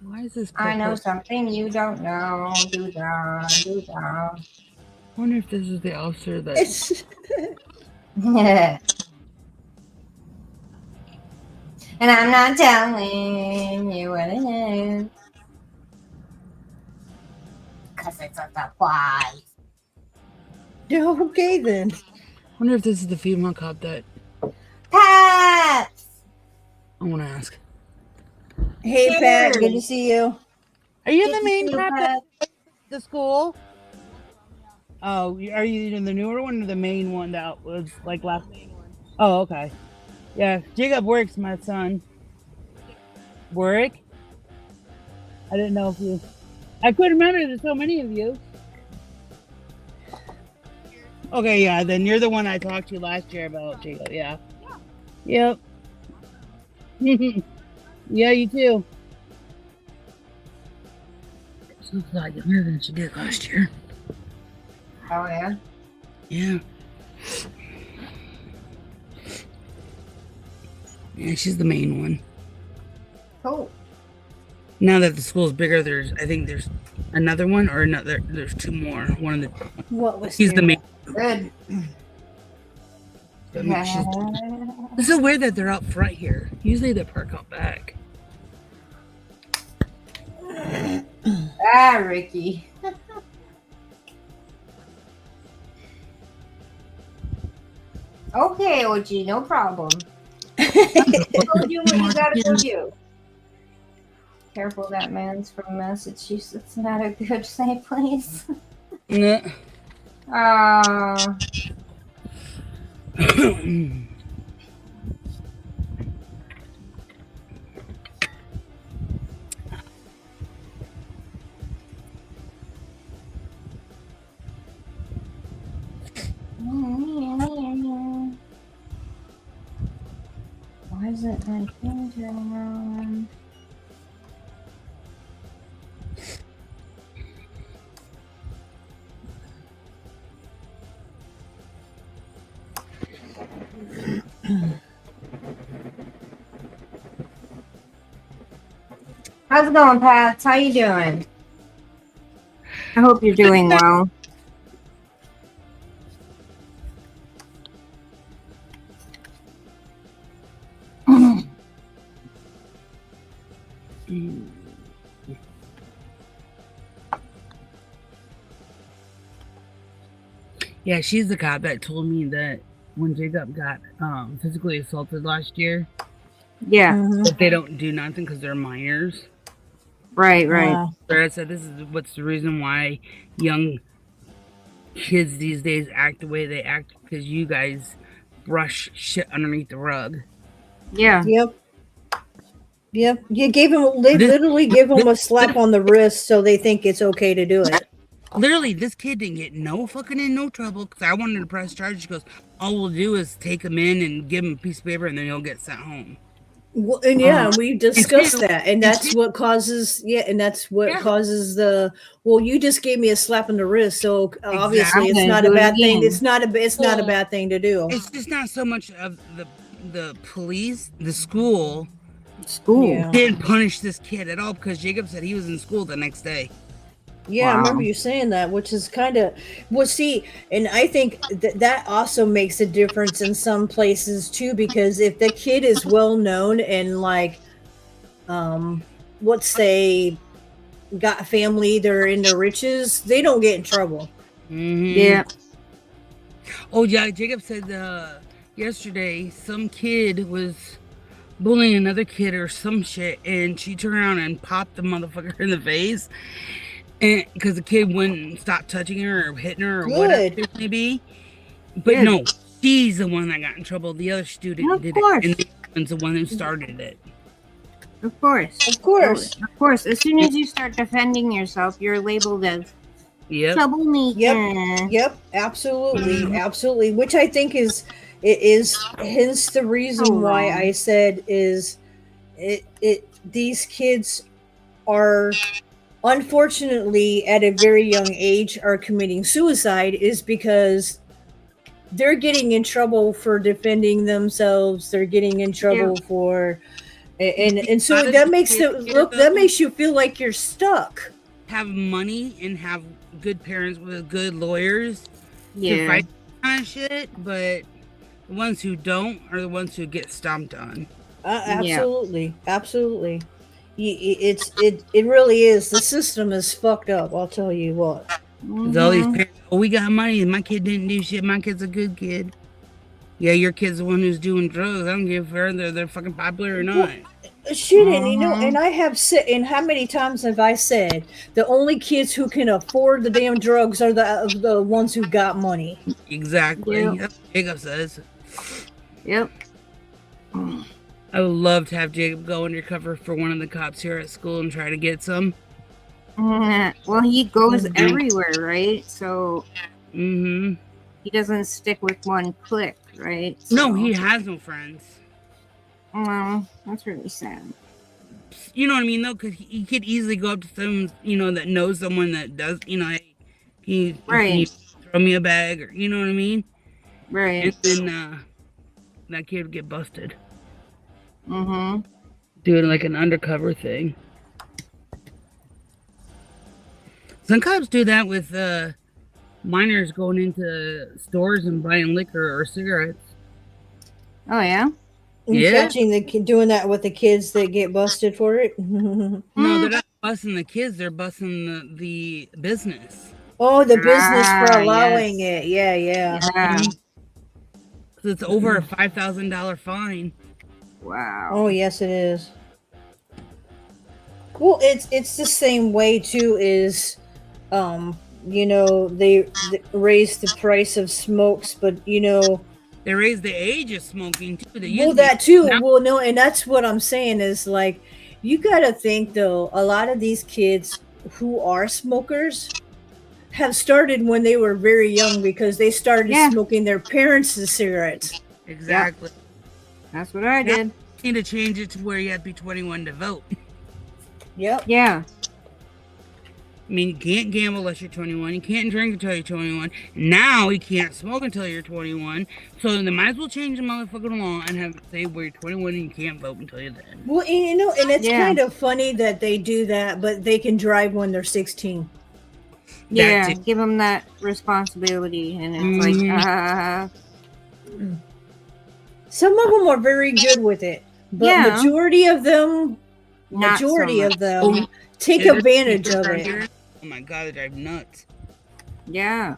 Why is this? I know purple? something you don't know. Do that. Do that. I wonder if this is the officer that. It's And I'm not telling you what it is. Because it's a surprise. okay then. I wonder if this is the female cop that Pets! I want to ask. Hey, Pat. Good to Cheers. see you. Are you Good the to main see you, cop Pat. at the school? Oh, are you the newer one or the main one that was like last? Oh, okay. Yeah, Jacob works, my son. Work? I didn't know if you. I couldn't remember. There's so many of you. Okay, yeah. Then you're the one I talked to last year about Jacob. Yeah. Yep. Yeah, you too. She looks a lot younger than she did last year. Oh yeah. Yeah. Yeah, she's the main one. Cool. Now that the school's bigger, I think there's another one or there's two more. One of the What was he's the main. Good. It's so weird that they're out front here. Usually they park out back. Ah, Ricky. Okay, OG, no problem. Go do what you gotta go do. Careful, that man's from Massachusetts. Not a good safe place. Yeah. Why is it my thing turning on? How's it going, Pat? How you doing? I hope you're doing well. Yeah, she's the cop that told me that when Jacob got physically assaulted last year, Yeah, Mhm. that they don't do nothing because they're minors. right. Sarah said this is what's the reason why young kids these days act the way they act because you guys brush shit underneath the rug. Yeah. Yep. Yep. You gave him. They literally give him a slap on the wrist, so they think it's okay to do it. Literally, this kid didn't get no trouble because I wanted to press charges. She goes, all we'll do is take him in and give him a piece of paper and then he'll get sent home. Well, and yeah, we discussed too. that, and that's what causes. Yeah, and that's what Yeah. causes the. Well, you just gave me a slap on the wrist, so obviously it's Exactly. not Do a it bad thing. again. It's not a. It's not a bad thing to do. It's just not so much of the police, the school School. Yeah. didn't punish this kid at all because Jacob said he was in school the next day. Yeah, I Wow. remember you saying that, which is kind of well. See, and I think that also makes a difference in some places too, because if the kid is well known and like, let's say, got a family, they're in the riches, they don't get in trouble. Mhm. Yeah. Oh yeah, Jacob said yesterday some kid was bullying another kid or some shit, and she turned around and popped the motherfucker in the face, and because the kid wouldn't stop touching her or hitting her or whatever it may be. But Good. no, she's the one that got in trouble. The other student Of did course. it, and the other one's the one who started it. Of course. Of course. Of course. As soon as you start defending yourself, you're labeled as Yep. troublemaker. Yep, absolutely, absolutely. Which I think is hence the reason why I said is it these kids are unfortunately at a very young age are committing suicide is because they're getting in trouble for defending themselves. They're getting in trouble for and so How does that the makes kid it feel, look though? that makes you feel like you're stuck. Have money and have good parents with good lawyers to Yeah. fight kind of shit, but the ones who don't are the ones who get stomped on. Absolutely, absolutely. It really is. The system is fucked up. I'll tell you what. 'Cause all these Mhm. parents, oh, we got money and my kid didn't do shit. My kid's a good kid. Yeah, your kid's the one who's doing drugs. I don't give a fuck whether they're fucking popular or not. shouldn't, Mhm. and I have said, and how many times have I said the only kids who can afford the damn drugs are the ones who got money. Exactly. Yep. That's what Jacob says. Yep. I would love to have Jacob go undercover for one of the cops here at school and try to get some. Well, he goes Mhm. everywhere, right? So Mm-hmm. he doesn't stick with one clique, right? No, So- he has no friends. Well, that's really sad. You know what I mean, though? Because he could easily go up to someone, that knows someone that does, hey, can Right. you throw me a bag? Or, you know what I mean? Right. And then that kid would get busted. Mm-hmm. Doing like an undercover thing. Some cops do that with minors going into stores and buying liquor or cigarettes. Oh yeah. And Yeah. catching doing that with the kids that get busted for it. No, they're not busting the kids, they're busting the business. Oh, the business for Ah, allowing yes. it. Yeah, yeah. Yeah. Because it's over a $5,000 fine. Wow. Oh, yes, it is. Well, it's the same way too. They raise the price of smokes, but They raised the age of smoking too. They well, used that too. now- Well, no, and that's what I'm saying is like, you got to think though, a lot of these kids who are smokers have started when they were very young because they started Yeah. smoking their parents' cigarettes. Exactly. That's what I Yeah. did. Need to change it to where you have to be 21 to vote. Yep. Yeah. I mean, you can't gamble unless you're 21. You can't drink until you're 21. Now you can't smoke until you're 21. So they might as well change the motherfucking law and have it say where you're 21 and you can't vote until you're then. Well, and it's Yeah. kind of funny that they do that, but they can drive when they're 16. Yeah. That's it. Give them that responsibility, and it's Mhm. like, Some of them are very good with it, but Yeah. majority of them, Not so majority much. of them Oh, take Yeah, there's advantage teachers of out it. here. Oh my god, they drive nuts. yeah.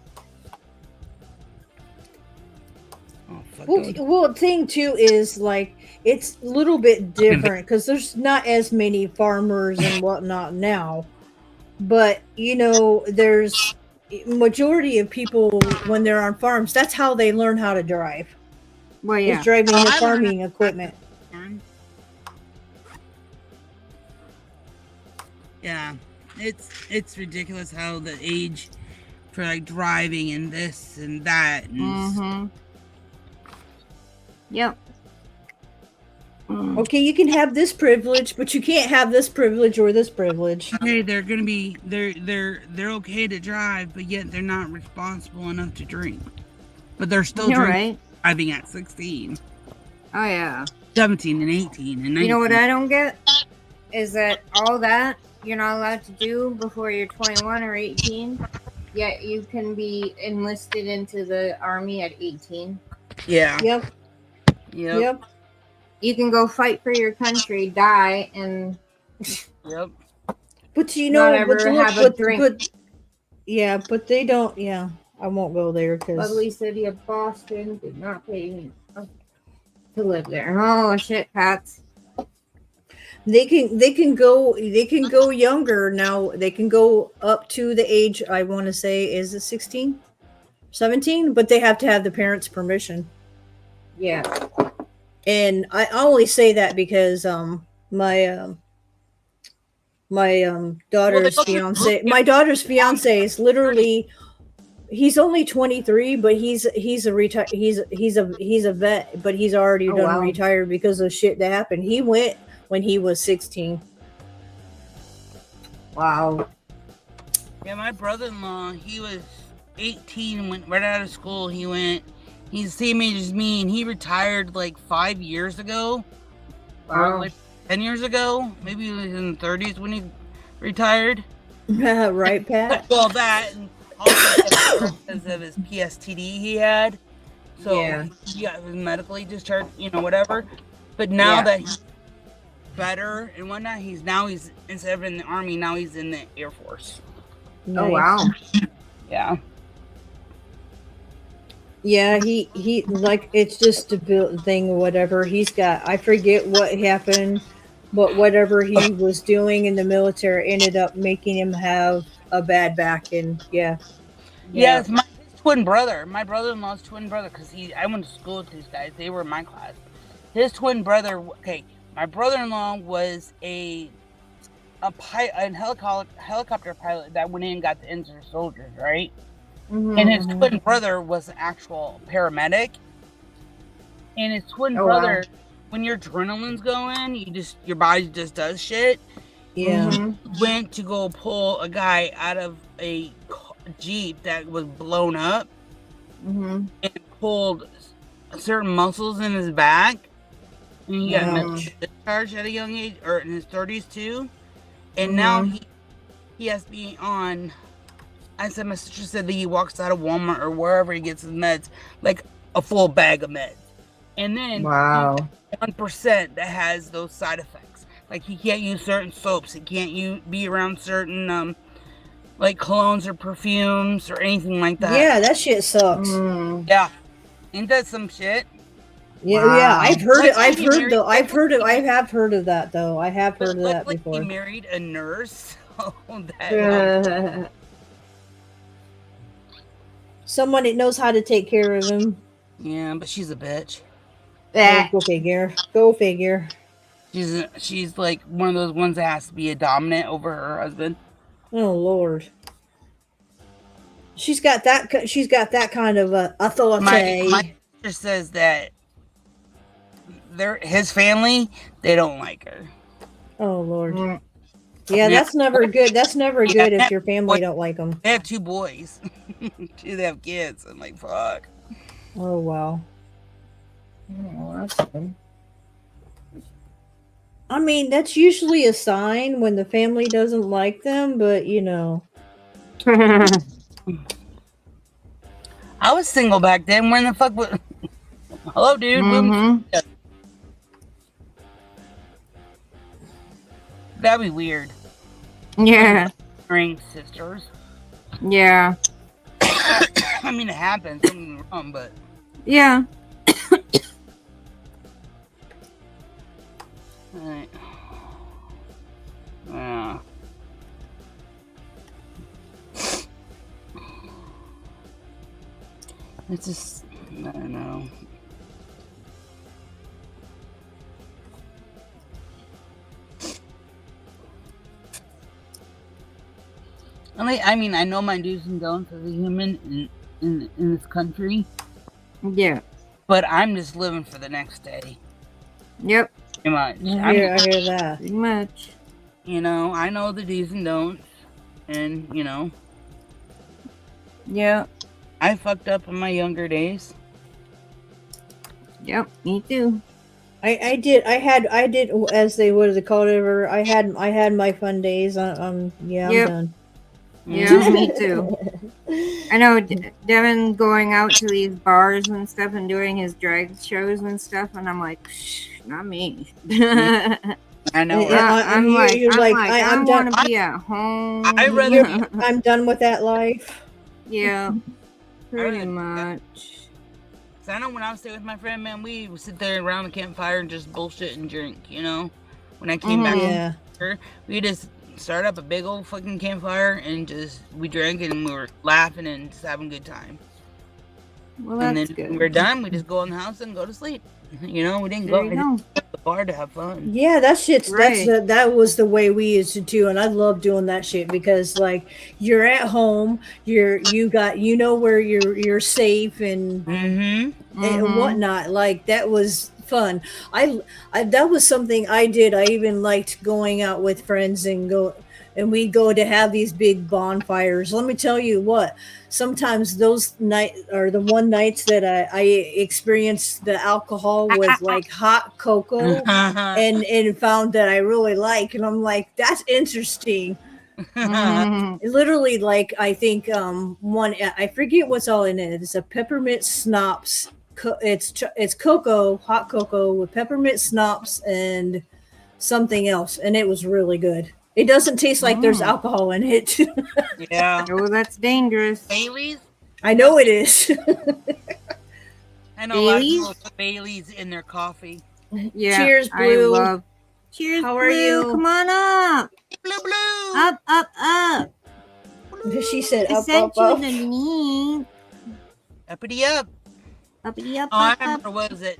Oh, fuck. Well, those. well, thing too is like it's a little bit different because there's not as many farmers and whatnot now, but there's majority of people when they're on farms. That's how they learn how to drive. Well, Is yeah. driving Oh, the I learned farming equipment. Yeah, it's ridiculous how the age for like driving and this and that. And Mm-hmm. Yep. Okay, you can have this privilege, but you can't have this privilege or this privilege. Okay, they're gonna be they're okay to drive, but yet they're not responsible enough to drink. But they're still You're drinking, right. driving at 16, Oh yeah. 17, and 18, and 19. You know what I don't get is that all that you're not allowed to do before you're 21 or 18. Yet you can be enlisted into the army at 18. Yeah. Yep, Yep. yep. You can go fight for your country, die, and Yep. But Not ever have a drink. but yeah, but they don't. Yeah, I won't go there because Lovely city of Boston did not pay me to live there. Oh shit, Pats. they can go younger now. They can go up to the age I want to say is it 16, 17, but they have to have the parents' permission. Yeah. And I only say that because my daughter's fiance is literally he's only 23, but he's a vet, but he's already Oh, done wow. retired because of shit that happened. He went when he was 16. Wow. Yeah, my brother-in-law, he was 18 and went right out of school. He's the same age as me, and he retired like 5 years ago. Or Wow. like 10 years ago. Maybe he was in the 30s when he retired. Right, Pat? Well, that, and also because of his PSTD he had. So Yeah. he got his medically discharged, whatever. But now Yeah. that he's better and whatnot, he's instead of in the army, now he's in the Air Force. Oh wow. Yeah. Yeah, he like it's just a thing or whatever. He's got I forget what happened, but whatever he was doing in the military ended up making him have a bad back, and yeah. Yeah, it's his twin brother. My brother-in-law's twin brother, because I went to school with these guys. They were in my class. His twin brother. Okay, my brother-in-law was a helicopter pilot that went in and got the injured soldiers, right? Mhm, And his mhm. twin brother was an actual paramedic. And his twin Oh, brother, when your adrenaline's going, your body just does shit. Yeah. Mhm. Went to go pull a guy out of a Jeep that was blown up Mhm. and pulled certain muscles in his back. And he got Ouch. discharged at a young age, or in his 30s too. And now Mhm. he has to be on. I said, my sister said that he walks out of Walmart or wherever he gets his meds, like a full bag of meds. And then Wow. 1% that has those side effects. Like he can't use certain soaps. He can't be around certain like colognes or perfumes or anything like that. Yeah, that shit sucks. Mm. Yeah. Ain't that some shit? Yeah, Wow. yeah, I've heard it. Like, I've heard married- though. I've heard it. I have heard of that though. I have heard of that Like before. he married a nurse. So that Someone that knows how to take care of him. yeah, but she's a bitch. Go figure. Go figure. She's like one of those ones that has to be a dominant over her husband. Oh Lord. She's got that. She's got that kind of authority. My sister says that his family, they don't like her. Oh Lord. Mm. Yeah, Yeah. that's never good. That's never Yeah, good if that- your family don't like them. They have 2 boys. They have kids. I'm like, fuck. Oh wow. Oh, that's good. I mean, that's usually a sign when the family doesn't like them, but you know. I was single back then. When the fuck was? Hello, dude. Mhm. That'd be weird. Yeah. Marrying sisters. Yeah. I mean, it happens. Don't get me wrong, but Yeah. Right. Yeah. It's just, I don't know. I mean, I know my do's and don'ts as a human in this country, Yeah. but I'm just living for the next day. Yep. Pretty much. I hear that. Pretty much. You know, I know the do's and don'ts, and you know, Yep. I fucked up in my younger days. Yep. Me too. I did as they would have called it. Or I had my fun days. Yeah, I'm Yep. done. Yeah. Me too. I know Devin going out to these bars and stuff and doing his drag shows and stuff, and I'm like, shh, not me. I know. Yeah. right? I'm you're like, like, I I'm want done. to be at home. I rather- I'm done with that life. Yeah. Pretty rather- much. So I know when I would stay with my friend, man, we would sit there around the campfire and just bullshit and drink, you know? When I came back, Yeah. we just start up a big old fucking campfire and we drank and we were laughing and just having a good time. Well, And that's then good. when we're done, we just go in the house and go to sleep. You know, we didn't There go you to go. the bar to have fun. Yeah, that shit's Right. that was the way we used to do, and I love doing that shit because like you're at home, you know where you're safe and Mm-hmm. Mhm. whatnot. Like that was fun. I that was something I did. I even liked going out with friends and we go to have these big bonfires. Let me tell you what. Sometimes those nights are the one nights that I experienced the alcohol with like hot cocoa and found that I really like, and I'm like, that's interesting. Mhm. Literally, like I think one I forget what's all in it. It's a peppermint schnapps. It's cocoa, hot cocoa with peppermint schnapps and something else, and it was really good. It doesn't taste like there's Mm. alcohol in it. Yeah. Oh, that's dangerous. Bailey's? I know it is. I know a lot of Baileys? people put Bailey's in their coffee. Yeah. Cheers, I Blue. love Cheers, How are Blue. you? Come on up. Blue, blue. Up, up, up. She said I up, sent up, you up. the link. Uppity up. Uppity up, Oh, I up, up. remember, what was it?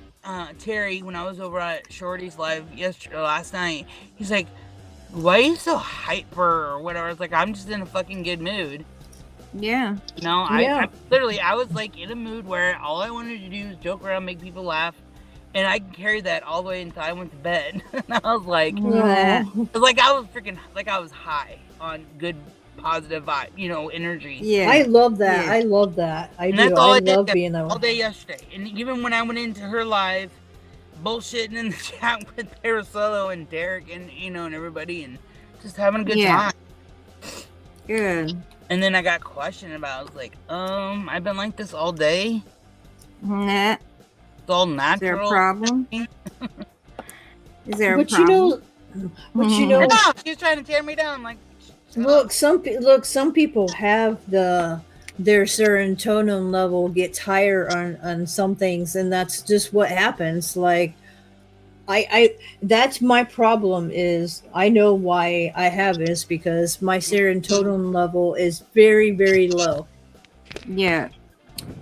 Terry, when I was over at Shorty's live last night, he's like, why are you so hyper or whatever? It's like, I'm just in a fucking good mood. Yeah. You know, Yeah. I was like in a mood where all I wanted to do is joke around, make people laugh. And I carried that all the way until I went to bed. And I was like, Yeah. I was high on good, positive vibe, energy. Yeah. I love that. Yeah. I love that. I And do. that's all I I did love being that all way. day yesterday. And even when I went into her live, bullshitting in the chat with Parasolo and Derek and and everybody, and just having a good Yeah. time. Good. And then I got questioned about. I was like, I've been like this all day. Nah. It's all Is there a natural. problem? Is there a But problem? you know, No, she was trying to tear me down. Like, shut look, up. some people have their serotonin level gets higher on some things, and that's just what happens. Like, I that's my problem. Is I know why I have it is because my serotonin level is very, very low. Yeah.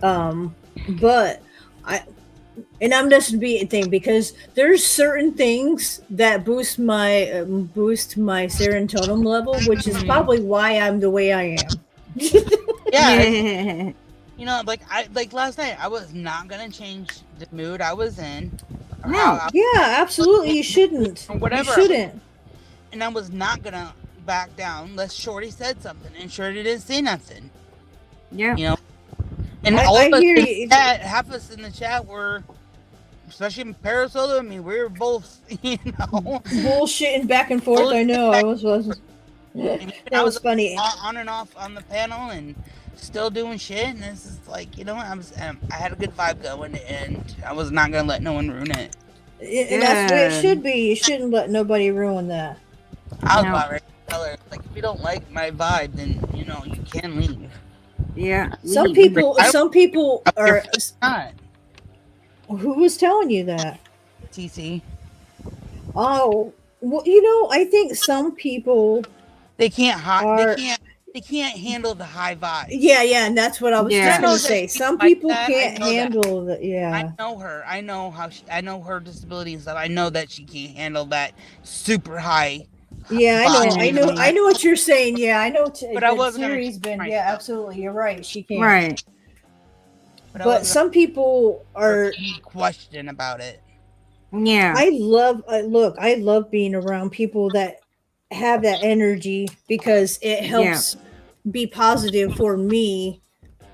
But I'm just being a thing because there's certain things that boost my serotonin level, which is probably why I'm the way I am. Yeah, like last night, I was not gonna change the mood I was in. Or No. how I- Yeah, absolutely. You shouldn't. Or whatever. You shouldn't. and I was not gonna back down unless Shorty said something, and Shorty didn't say nothing. Yeah. You know, and I- all I of us hear in you. the chat, half us in the chat were, especially in Parasolo. I mean, we were both, Bullshitting back and forth. I know. I was. And That was funny. on and off on the panel and still doing shit. And it's just like, I had a good vibe going, and I was not gonna let no one ruin it. And that's the way it Good. should be. You shouldn't let nobody ruin that. I was No. about ready to tell her, like, if you don't like my vibe, then you can leave. Yeah. Some leave. people are. Not Who was telling you that? TC. Oh, well, I think some people. They can't Are- they can't handle the high vibe. Yeah, and that's what I was Yeah. just I know going to that say. she's Some like people that, I can't know that. handle the. Yeah. I know her. I know I know her disability and stuff. I know that she can't handle that super high. Yeah, I know what you're saying. Yeah, I know. But I wasn't gonna Siri's been. right. Yeah, absolutely. You're right. She can't. Right. But some people are. question about it. Yeah. I love being around people that have that energy because it helps be positive for me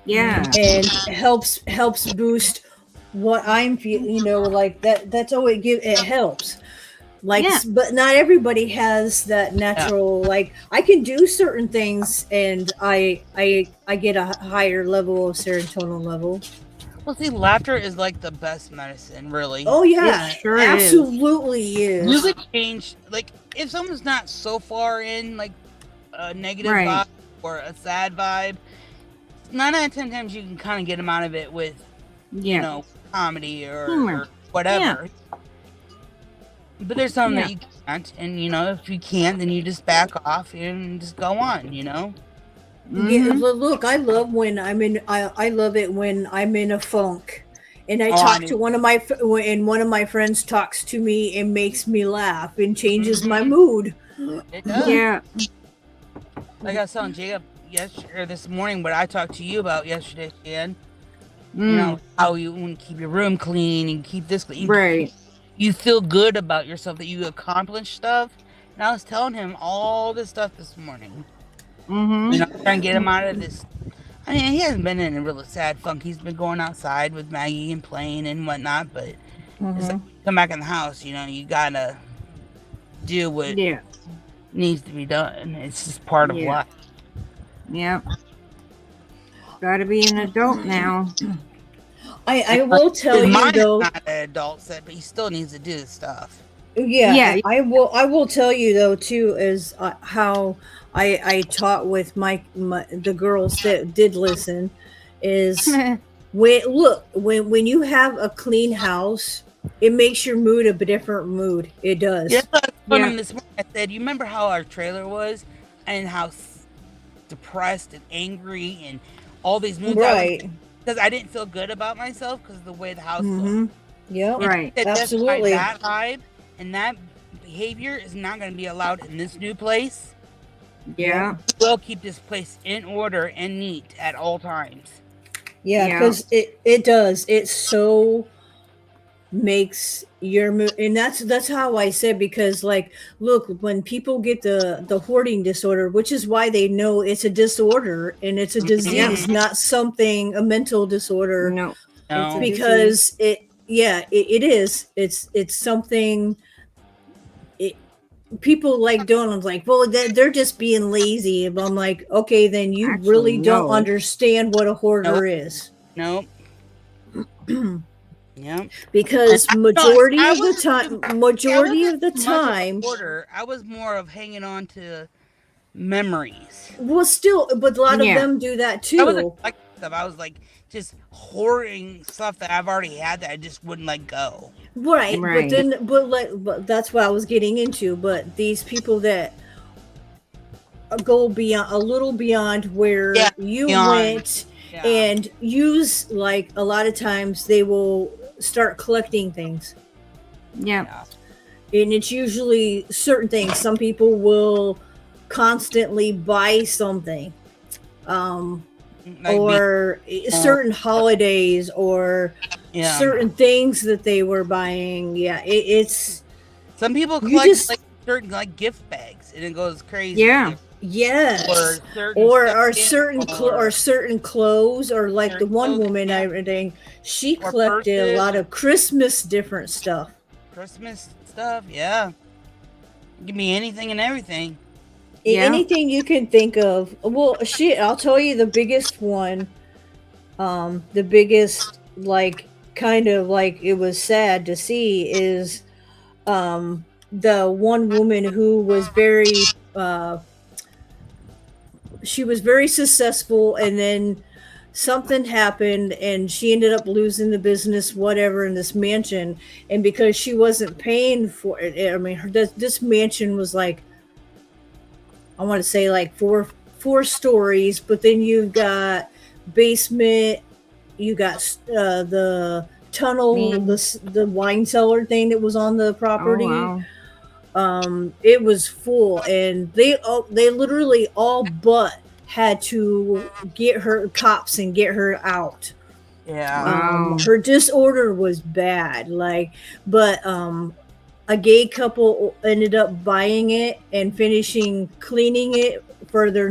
Yeah. and helps boost what I'm feeling. Like that's all it helps. Like, Yeah. but not everybody has that natural. Like, I can do certain things, and I get a higher level of serotonin level. Well, see, laughter is like the best medicine, really. Oh yeah, It sure is. absolutely is. You could change, like, if someone's not so far in, like, a negative Right. vibe or a sad vibe, 9 out of 10 times you can kind of get them out of it with, Yeah. comedy or Humor. whatever. But there's some Yeah. that you can't, and if you can't, then you just back off and just go on. Yeah, Mhm. look, I love when I love it when I'm in a funk, and I Oh, I talk knew- to one of my friends talks to me and makes me laugh and changes my Mhm. mood. It does. Yeah. Like I was telling Jacob yesterday or this morning, what I talked to you about yesterday, Jan. Mm. How you want to keep your room clean and keep this clean. Right. You feel good about yourself that you accomplished stuff. And I was telling him all this stuff this morning. Mm-hmm. Trying to get him out of this. I mean, he hasn't been in a really sad funk. He's been going outside with Maggie and playing and whatnot. But it's like, come back in the house, you gotta do what Yeah. needs to be done. It's just part of Yeah. life. Yeah. Gotta be an adult now. I will tell His you mind is though. not an adult set, but he still needs to do this stuff. Yeah, Yeah. I will tell you though too is how I taught with the girls that did listen is when you have a clean house it makes your mood a different mood. It does. Yeah, I told Yeah. him this morning. I said, "You remember how our trailer was, and how depressed and angry and all these moods Right. because I didn't feel good about myself because of the way the house looked." Mm-hmm. Yep. And Right. he said, "That's why Absolutely. that vibe and that behavior is not going to be allowed in this new place. Yeah. We'll keep this place in order and neat at all times." Yeah, Yeah. because it does. It so makes your mood, and that's how I said, because like, look, when people get the hoarding disorder, which is why they know it's a disorder and it's a disease, not something, a mental disorder, No. No. It's a because it is, it's something. It, people like don't, I'm like, well, they're just being lazy. But I'm like, okay, then you Actually, really don't no. understand what a hoarder Nope. is. Nope. Yep. Because I majority of the wasn't time, too- majority I of the wasn't much of a time, hoarder. I was more of hanging on to memories. well, still, but a lot of Yeah. them do that I wasn't too. like stuff. I was like just hoarding stuff that I've already had that I just wouldn't let go. Right, Right. but that's what I was getting into. But these people that go beyond, a little beyond where Yeah, you beyond. went, Yeah. and use, like, a lot of times they will start collecting things, Yeah. and it's usually certain things. Some people will constantly buy something, Like or certain holidays, or yeah. certain things that they were buying. Yeah, it's Some people you collect just- like certain like gift bags, and it goes crazy. Yeah. yes. Or certain Or stuff, certain clothes, or like the certain one clothing, woman yeah. I read, she Or collected a purses, lot or- of Christmas different stuff. Christmas stuff. Yeah. Give me anything and everything. Yeah. Anything you can think of. Well, shit, I'll tell you the biggest one. The biggest, like, kind of like, it was sad to see is the one woman who was very she was very successful, and then something happened and she ended up losing the business, whatever, in this mansion. And because she wasn't paying for it, I mean, this mansion was like, I want to say like four stories, but then you've got basement, you got the tunnel, the wine cellar thing that was on the Oh, property. wow. It was full, and they literally all but had to get her cops and get her out. Yeah. Wow. Her disorder was bad, like, but a gay couple ended up buying it and finishing cleaning it for their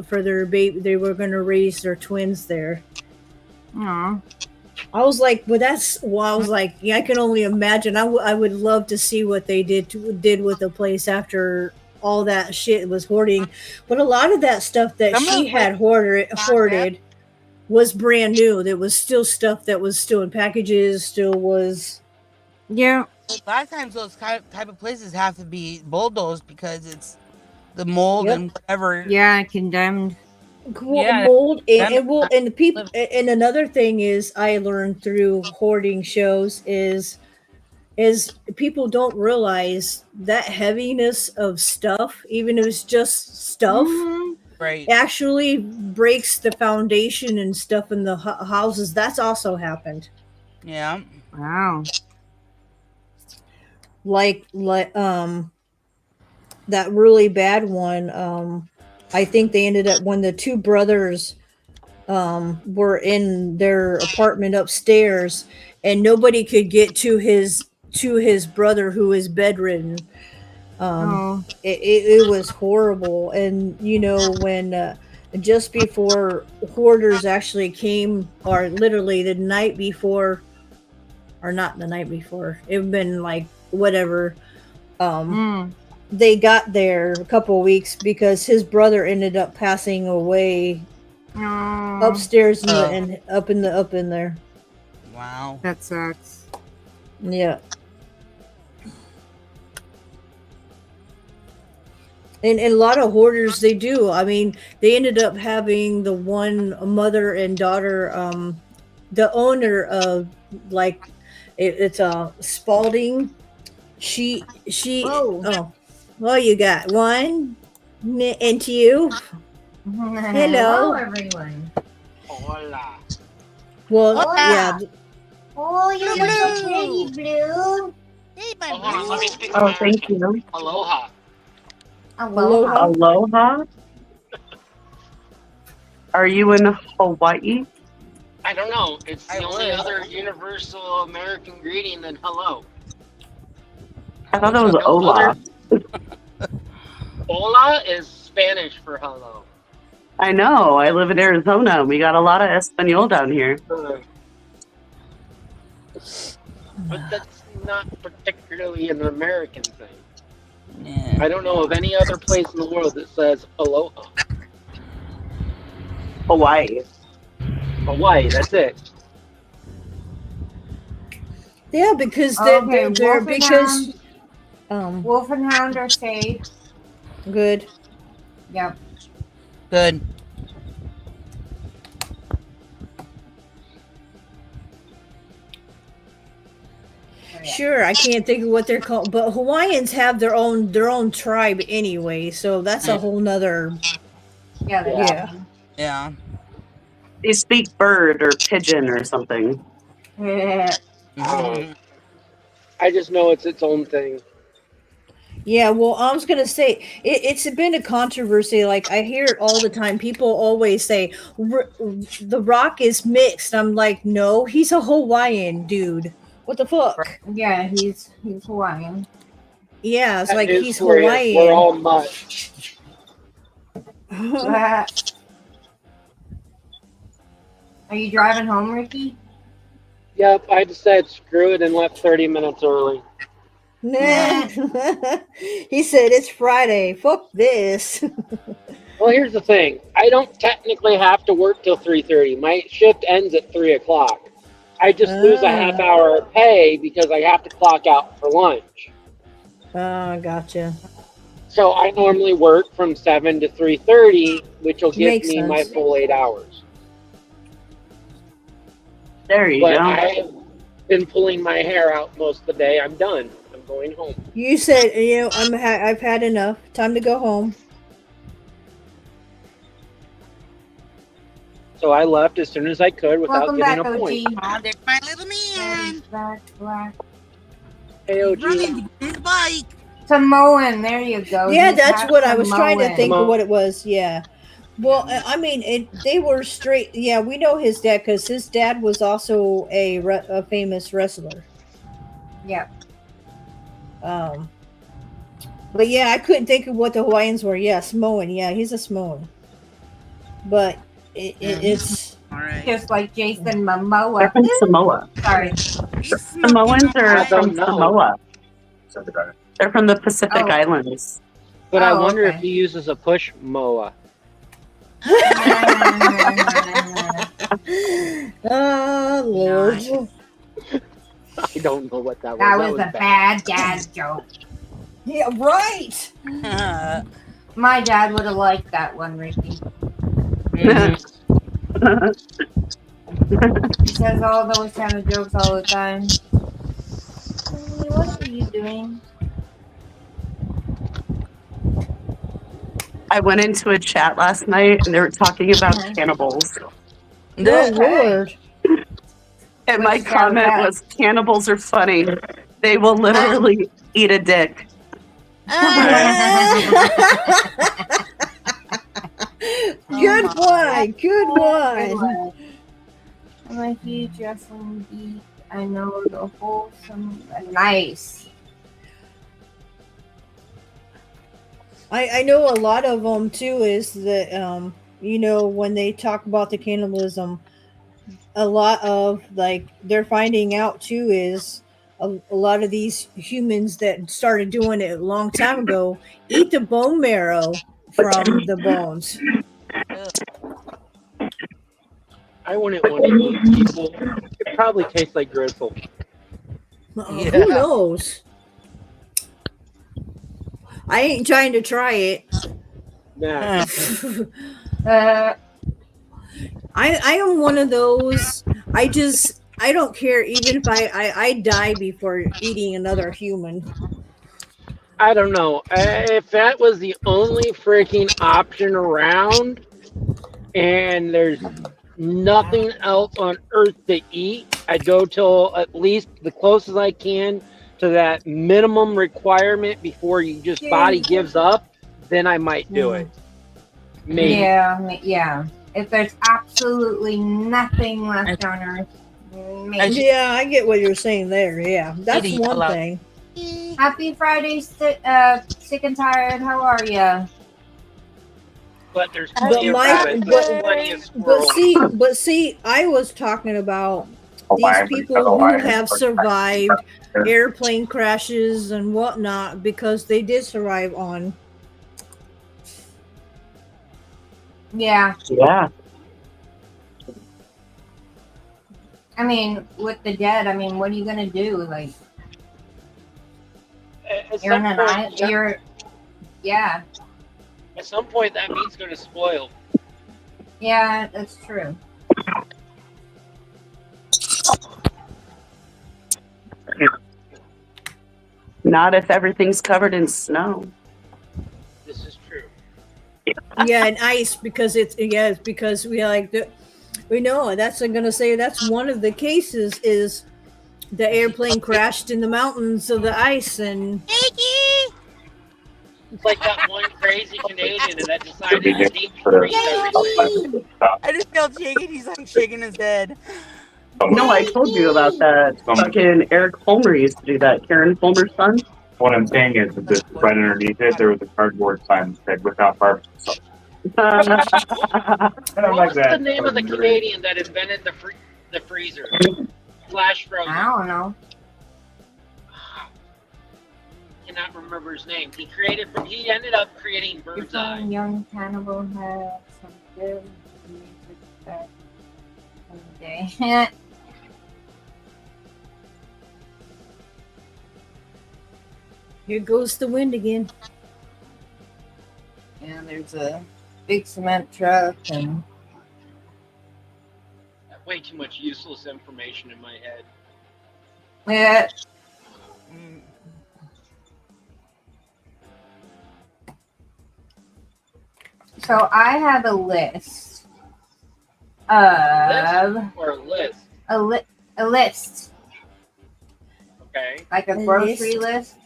for their baby. They were going to raise their twins there. Aw. I was like, well, that's, well, I was like, yeah, I can only imagine. I would love to see what they did with the place after all that shit was hoarding. But a lot of that stuff that Some of she the had hoarded was brand new. There was still stuff that was still in packages, still was. Yeah. A lot of times those type of places have to be bulldozed because it's the mold Yep. and whatever. Yeah. Condemned. Yeah, Mold, that- and the people. And another thing is, I learned through hoarding shows is people don't realize that heaviness of stuff, even if it's just stuff, Mhm. Right. actually breaks the foundation and stuff in the houses. That's also happened. Yeah. Wow. Like that really bad one. I think they ended up, when the two brothers were in their apartment upstairs, and nobody could get to his brother who is bedridden. Oh. It was horrible. And when just before hoarders actually came, or literally the night before, or not the night before, it had been like whatever, Mm. they got there a couple of weeks, because his brother ended up passing away Oh. upstairs Oh. and up in there. Wow. That sucks. Yeah. And a lot of hoarders, they do. I mean, they ended up having the one mother and daughter, the owner of, like, It's a Spalding. She. Whoa. Oh, well, you got one, and you. Hello, everyone. Hola. Well, Hola. yeah. Oh, you Blue. look so pretty, Blue. Hey, Oh, hold on, let me speak Oh, Spanish. thank you. Aloha. Aloha. Aloha. Are you in Hawaii? I don't know. It's the I only would. other universal American greeting than hello. I thought that was No Ola. Hola is Spanish for hello. I know. I live in Arizona. We got a lot of Espanol down here. But that's not particularly an American thing. Yeah. I don't know of any other place in the world that says aloha. Hawaii. Hawaii, that's it. Yeah, because Okay, they're Wolf and because Wolf and Hound are safe. good. Yep. Good. Sure, I can't think of what they're called, but Hawaiians have their own tribe anyway, so that's a whole nother. Yeah. They Yeah. Yeah. They speak bird or pigeon or something. Yeah. Mhm. I just know it's its own thing. Yeah, well, I was gonna say it's been a controversy. Like I hear it all the time. People always say The Rock is mixed. I'm like, no, he's a Hawaiian dude. What the fuck? Yeah, he's Hawaiian. Yeah, it's That like is he's for you. We're Hawaiian. all mutt. Are you driving home, Ricky? Yep, I decided screw it and left 30 minutes early. Nah. He said it's Friday. Fuck this. Well, here's the thing. I don't technically have to work till 3:30. My shift ends at 3 o'clock. I just lose a half hour of pay because I have to clock out for lunch. Gotcha. So I normally work from 7 to 3:30, which will give Makes me my sense. full 8 hours. There you But go. I've been pulling my hair out most of the day. I'm done. I'm going home. You said I've had enough. Time to go home. So I left as soon as I could without Welcome getting back, a OG. point. Oh, there's my little man. Back, black. Hey, OG. Running to get his bike. Samoan, there you go. Yeah, He's that's half what I was trying to Samoan. think Samoan. of what it was. Yeah. Well, I mean, they were straight. Yeah, we know his dad because his dad was also a famous wrestler. Yep. But yeah, I couldn't think of what the Hawaiians were. Yeah, Samoan. Yeah, he's a Samoan. But it's All right. Just like Jason They're Momoa. from Samoa. Sorry. He's Samoans are I from don't know. Samoa. They're from the Pacific Oh. Islands. But I Oh, wonder okay. if he uses a push moa. Lord. I don't know what that was. That was a bad. bad dad joke. Yeah, right. My dad would have liked that one, Ricky. He says all those kind of jokes all the time. What are you doing? I went into a chat last night and they were talking about cannibals. Oh Lord. And my Which sounds comment bad. was, cannibals are funny. They will literally eat a dick. Good one. Good Good one. one. I'm a huge wrestling geek. I know the wholesome. Nice. I know a lot of them too. Is that when they talk about the cannibalism, a lot of like they're finding out too is a lot of these humans that started doing it a long time ago eat the bone marrow from the bones. I wouldn't want to eat people. It probably tastes like gristle. Yeah. Who knows? I ain't trying to try it. Nah. Uh, I am one of those. I don't care even if I die before eating another human. I don't know. If that was the only freaking option around and there's nothing else on earth to eat, I'd go till at least the closest I can to that minimum requirement before you just body gives up, then I might do it. Maybe. Yeah. If there's absolutely nothing left on Earth, maybe. Yeah, I get what you're saying there. Yeah, that's Eating one a lot. thing. Happy Friday, sick and tired. How are ya? But there's But plenty of my- rabbits, but- there's plenty of But squirrels. see, I was talking about these people who have survived airplane crashes and whatnot because they did survive on. Yeah, Yeah. I mean, with the dead, I mean, what are you gonna do? Like, At you're in some an point, island. Yeah, at some point, that meat's going to spoil. yeah, that's true. Not if everything's covered in snow. This is true. Yeah, and ice because it's because we like we know that's I'm gonna say that's one of the cases is the airplane crashed in the mountains of the ice and It's like that one crazy Canadian that decided to deep freeze everything. I just felt shaking. He's like shaking his head. No, I told you about that. Fucking Eric Fulmer used to do that. Karen Fulmer's son. What I'm saying is that this right underneath it, there was a cardboard sign that said "without barbecue sauce." I don't What like was that. the name of the Canadian that invented the freezer? Flash frozen. I don't know. Cannot remember his name. He ended up creating Your Bird's Eye. phone, young cannibal had some good music back in the day. here goes the wind again. Yeah, there's a big cement truck and Way too much useless information in my head. yeah. Mm. So I have a list of Or a list. a list, Okay. like a grocery list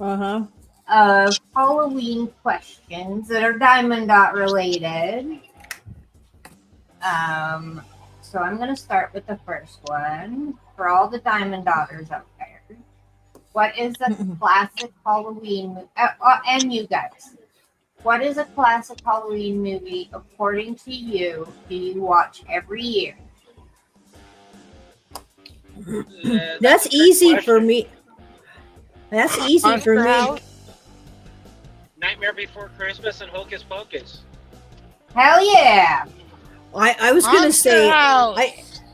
Uh-huh. of Halloween questions that are Diamond Dot related. So I'm gonna start with the first one for all the Diamond Daughters out there. What is the classic Halloween and you guys? What is a classic Halloween movie according to you? Do you watch every year? That's a trick easy for question. me. That's easy for Monster me. House? Nightmare Before Christmas and Hocus Pocus. Hell yeah! I was gonna Monster say House.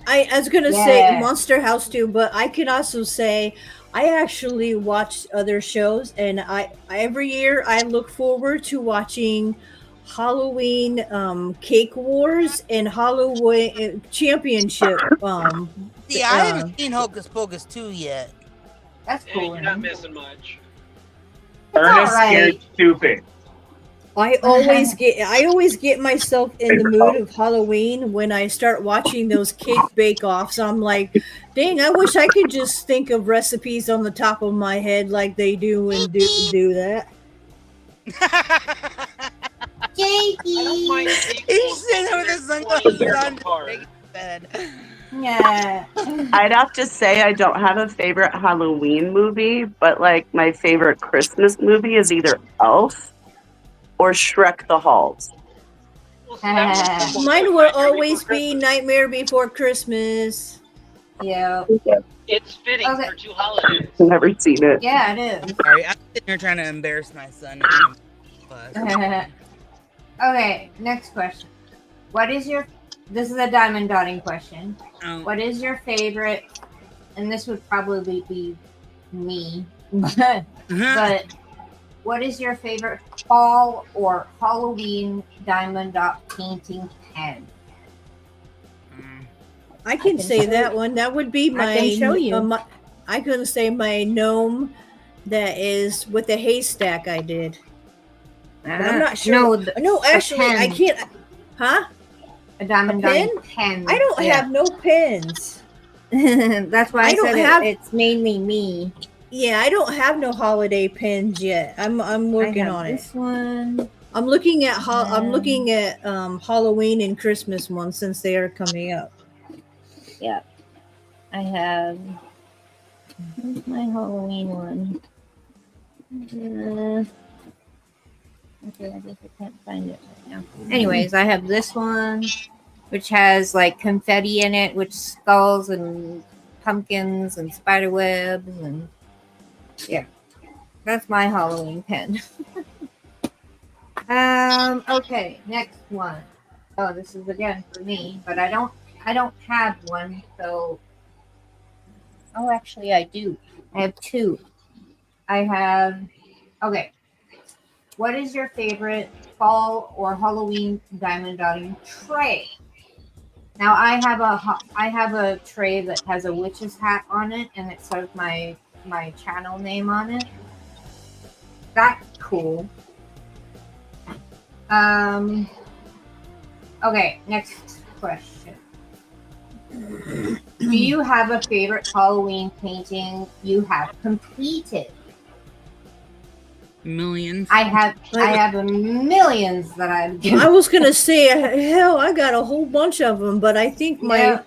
I was gonna say Yeah. Monster House too, but I can also say I actually watch other shows, and I every year I look forward to watching Halloween Cake Wars and Halloween Championship. See, I haven't seen Hocus Pocus 2 yet. That's Hey, cool. you're not missing much. It's Ernest all right. scared stupid. I always get myself in the mood of Halloween when I start watching those cake bake-offs. I'm like, dang, I wish I could just think of recipes on the top of my head like they do and do that. I don't mind sequels. He's sitting there with his sunglasses 20 years on, apart. shaking his head. Yeah. I'd have to say I don't have a favorite Halloween movie, but like my favorite Christmas movie is either Elf or Shrek the Halls. Well, see, that was a simple Mine choice. will Nightmare always Before be Christmas. Nightmare Before Christmas. Yeah. It's fitting Okay. for two holidays. Never seen it. Yeah, it is. Sorry, I'm sitting here trying to embarrass my son. Okay, next question. What is your this is a diamond dotting question. Oh, What is your favorite and this would probably be me, but what is your favorite fall or Halloween diamond dot painting pen? I can can say show that you. one. That would be my. I can show you. I couldn't say my gnome that is with the haystack I did. But I'm not sure. No, actually, I can't. Huh? A diamond A pen? dotting pen. I don't have no pins. That's why I I, don't said have- it's mainly me. Yeah, I don't have no holiday pins yet. I'm working I have on it. this one. I'm looking at Halloween and Christmas ones since they are coming up. Yeah. I have. Where's my Halloween one? Okay, I guess I can't find it right now. Anyways, I have this one, which has like confetti in it, which skulls and pumpkins and spider webs and yeah, that's my Halloween pen. Okay, next one. Oh, this is again for me, but I don't have one, so. Oh, actually, I do. I have two. I have. Okay. What is your favorite fall or Halloween diamond dotting tray? Now I have a tray that has a witch's hat on it, and it says my channel name on it. That's cool. Okay, next question. Do you have a favorite Halloween painting you have completed? Millions. I have millions that I've given. I was gonna say, hell, I got a whole bunch of them, but I think my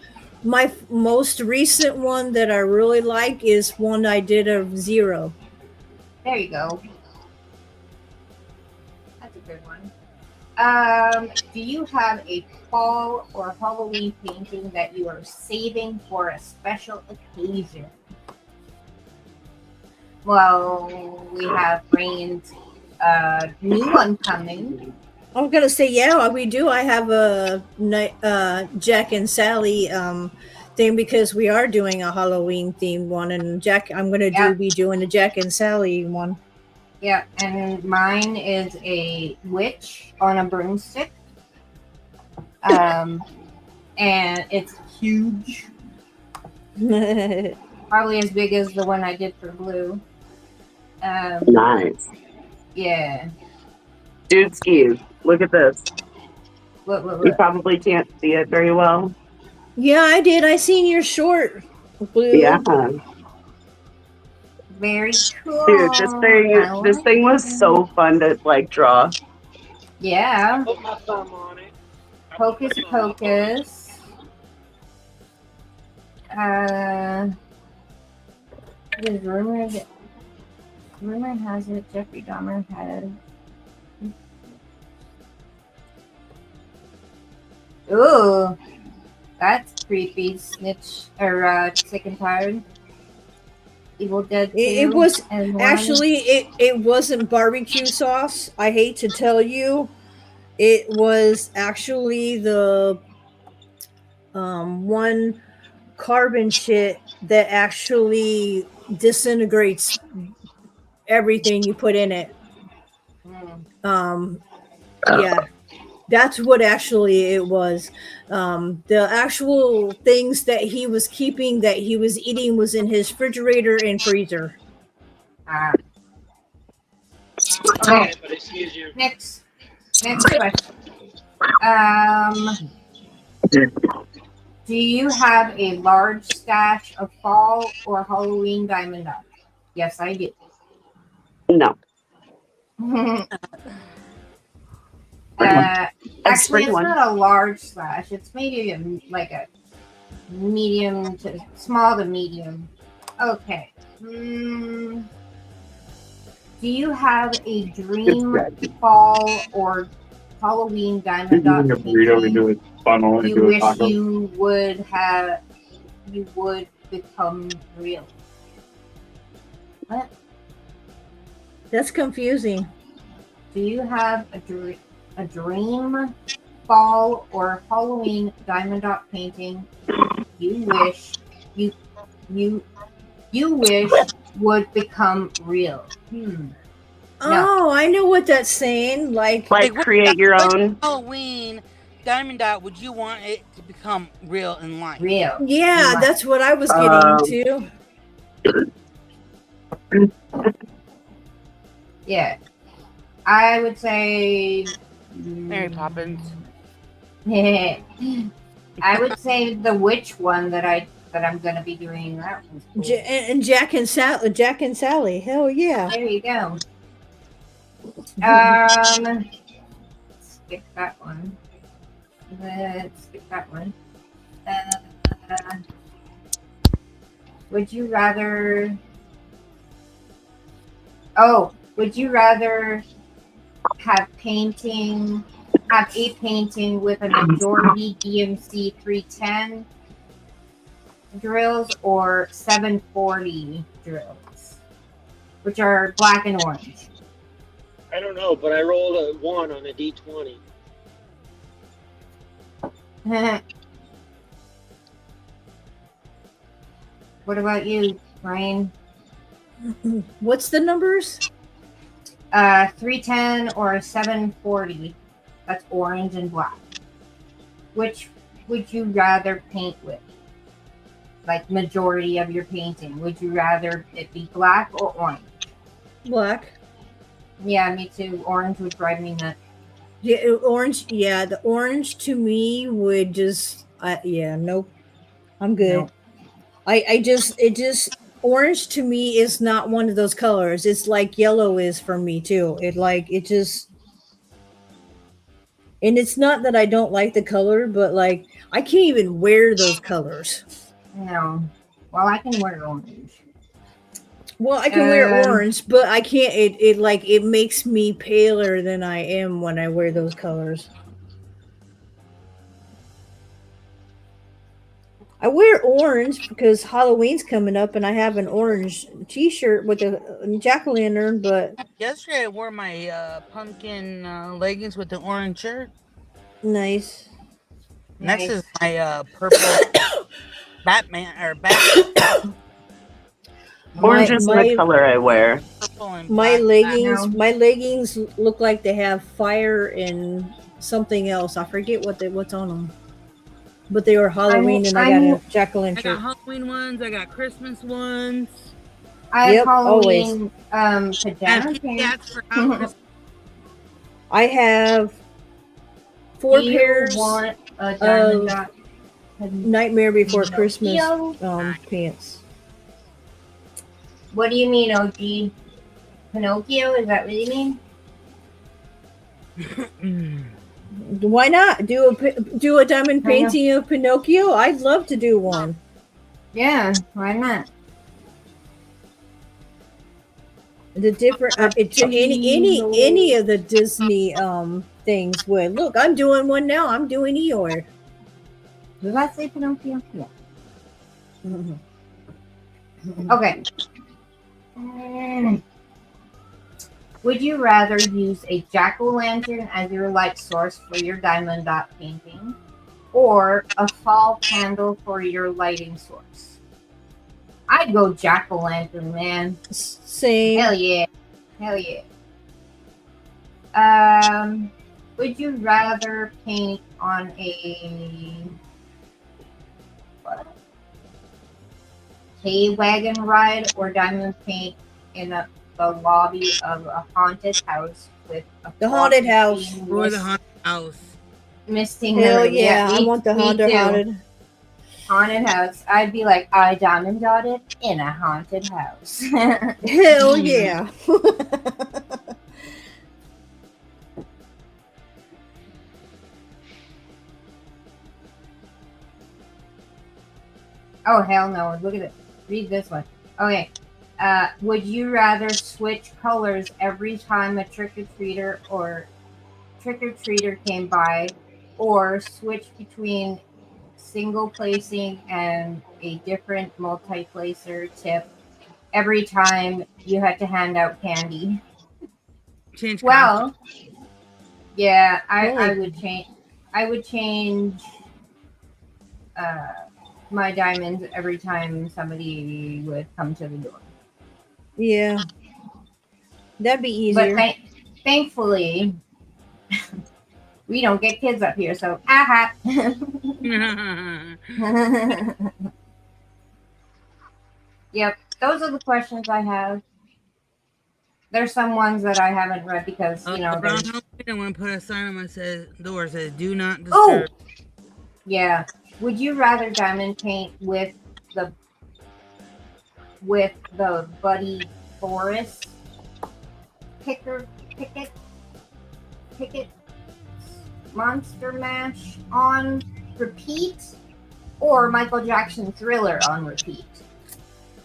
most recent one that I really like is one I did of Zero. There you go. That's a good one. Do you have a fall or Halloween painting that you are saving for a special occasion? Well, we have Rain's new one coming. I was gonna say, yeah, we do. I have a Jack and Sally thing because we are doing a Halloween themed one, and I'm gonna be doing the Jack and Sally one. Yeah, and mine is a witch on a broomstick. And it's huge, probably as big as the one I did for Blue. Nice. Yeah. Dude skis. Look at this. What? You probably can't see it very well. Yeah, I did. I seen your short, Blue. Yeah. Very cool. Dude, this thing was so fun to like draw. Yeah. Put my thumb on it. Hocus Pocus. There's rumor has it Jeffrey Dahmer had. Ooh, that's creepy. Snitch or Sick and Tired. Evil Dead 2. It was and one. actually it wasn't barbecue sauce. I hate to tell you, it was actually the one carbon shit that actually disintegrates everything you put in it. Yeah, that's what actually it was. The actual things that he was keeping, that he was eating, was in his refrigerator and freezer. Okay, But excuse you. next question. Do you have a large stash of fall or Halloween diamond dots? Yes, I do. No. Actually, it's one. not a large slash. It's maybe like a medium to small to medium. Okay. Do you have a dream fall or Halloween diamond dot Using a burrito into a funnel you into a wish taco. you would become real? What? That's confusing. Do you have a dream fall or Halloween diamond dot painting you wish would become real? Oh, I know what that's saying. Like Like create your own. Halloween Diamond Dot, would you want it to become real in life? Real. Yeah, Right. that's what I was getting to. Yeah. I would say Mary Poppins. I would say the witch one that I'm gonna be doing. That one's cool. And Jack and Sally. Hell yeah. There you go. Skip that one. Let's skip that one. Would you rather? Oh, would you rather have a painting with a majority DMC 310 drills or 740 drills, which are black and orange? I don't know, but I rolled a 1 on a D20. What about you, Ryan? What's the numbers? 310 or 740. That's orange and black. Which would you rather paint with? Like majority of your painting. Would you rather it be black or orange? Black. Yeah, me too. Orange would drive me nuts. Yeah, orange. Yeah, the orange to me would just. Yeah, nope. I'm good. Nope. Orange to me is not one of those colors. It's like yellow is for me too. And it's not that I don't like the color, but like I can't even wear those colors. No. Well, I can wear orange. Well, I can wear orange, but I can't. It makes me paler than I am when I wear those colors. I wear orange because Halloween's coming up, and I have an orange T-shirt with a jack-o'-lantern. But yesterday I wore my pumpkin leggings with the orange shirt. Nice. Next is my purple Batman or Batman. Orange is the color I wear. My leggings look like they have fire and something else. I forget what's on them. But they were Halloween, and I got a jack-o'-lantern. I got Halloween ones. I got Christmas ones. I have Halloween pajama pants. I have 4 pairs want a diamond dot? Nightmare Before Christmas pants. What do you mean, OG? Pinocchio? Is that what you mean? Why not do a diamond painting of Pinocchio? I'd love to do one. Yeah, why not? The different any of the Disney things would look. I'm doing one now. I'm doing Eeyore. Did I say Pinocchio? Yeah. Okay. Would you rather use a jack-o'-lantern as your light source for your diamond dot painting, or a fall candle for your lighting source? I'd go jack-o'-lantern, man. Same. Hell yeah. Hell yeah. Would you rather paint on a hay wagon ride or diamond paint in the lobby of a haunted house with a haunted house or the haunted house? Misting. Hell yeah, I want the haunted house. I'd be like, I diamond dotted in a haunted house. Hell yeah. Oh hell no! Look at it. Read this one. Okay. Would you rather switch colors every time a trick-or-treater came by, or switch between single placing and a different multi-placer tip every time you had to hand out candy? Change. Well, yeah, I would change. I would change my diamonds every time somebody would come to the door. Yeah, that'd be easier. But thankfully, We don't get kids up here, so aha. Yep, those are the questions I have. There's some ones that I haven't read because Oh, you know. the brown there's- helmet, I want to put a sign on my door that says "Do not Oh, disturb." yeah. Would you rather diamond paint with the Buddy Forest Picket Monster Mash on repeat, or Michael Jackson Thriller on repeat?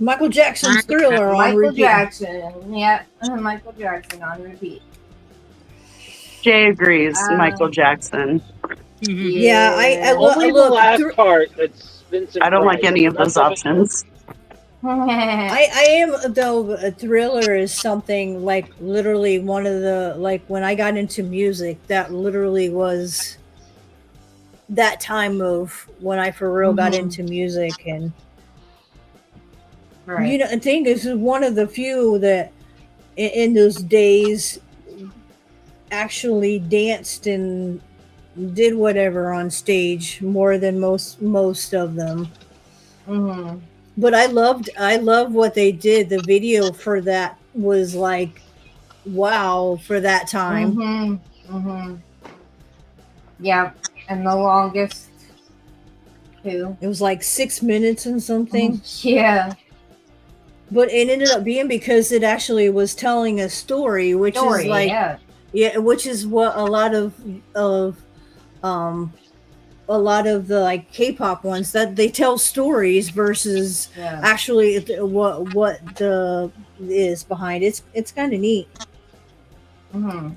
Michael Jackson's Thriller on Michael repeat. Jackson, yeah, Michael Jackson on repeat. Jay agrees. Michael Um, Jackson. Yeah, I Only the look. last Thr- part that's been I don't like surprising. any of those That's options. I am though. A Thriller is something like literally one of the like when I got into music. That literally was that time of when I for real got Mhm. into music, and Right. you know, I think this is one of the few that in those days actually danced and did whatever on stage more than most of them. Mhm. But I loved what they did. The video for that was like wow for that time. Mhm. Mhm. Yeah, and the longest too. It was like 6 minutes and something. Yeah. But it ended up being because it actually was telling a story, which Story. is like Yeah. which is what a lot of the like K-pop ones that they tell stories versus Yeah. actually what the is behind. It's kind of neat. Mhm.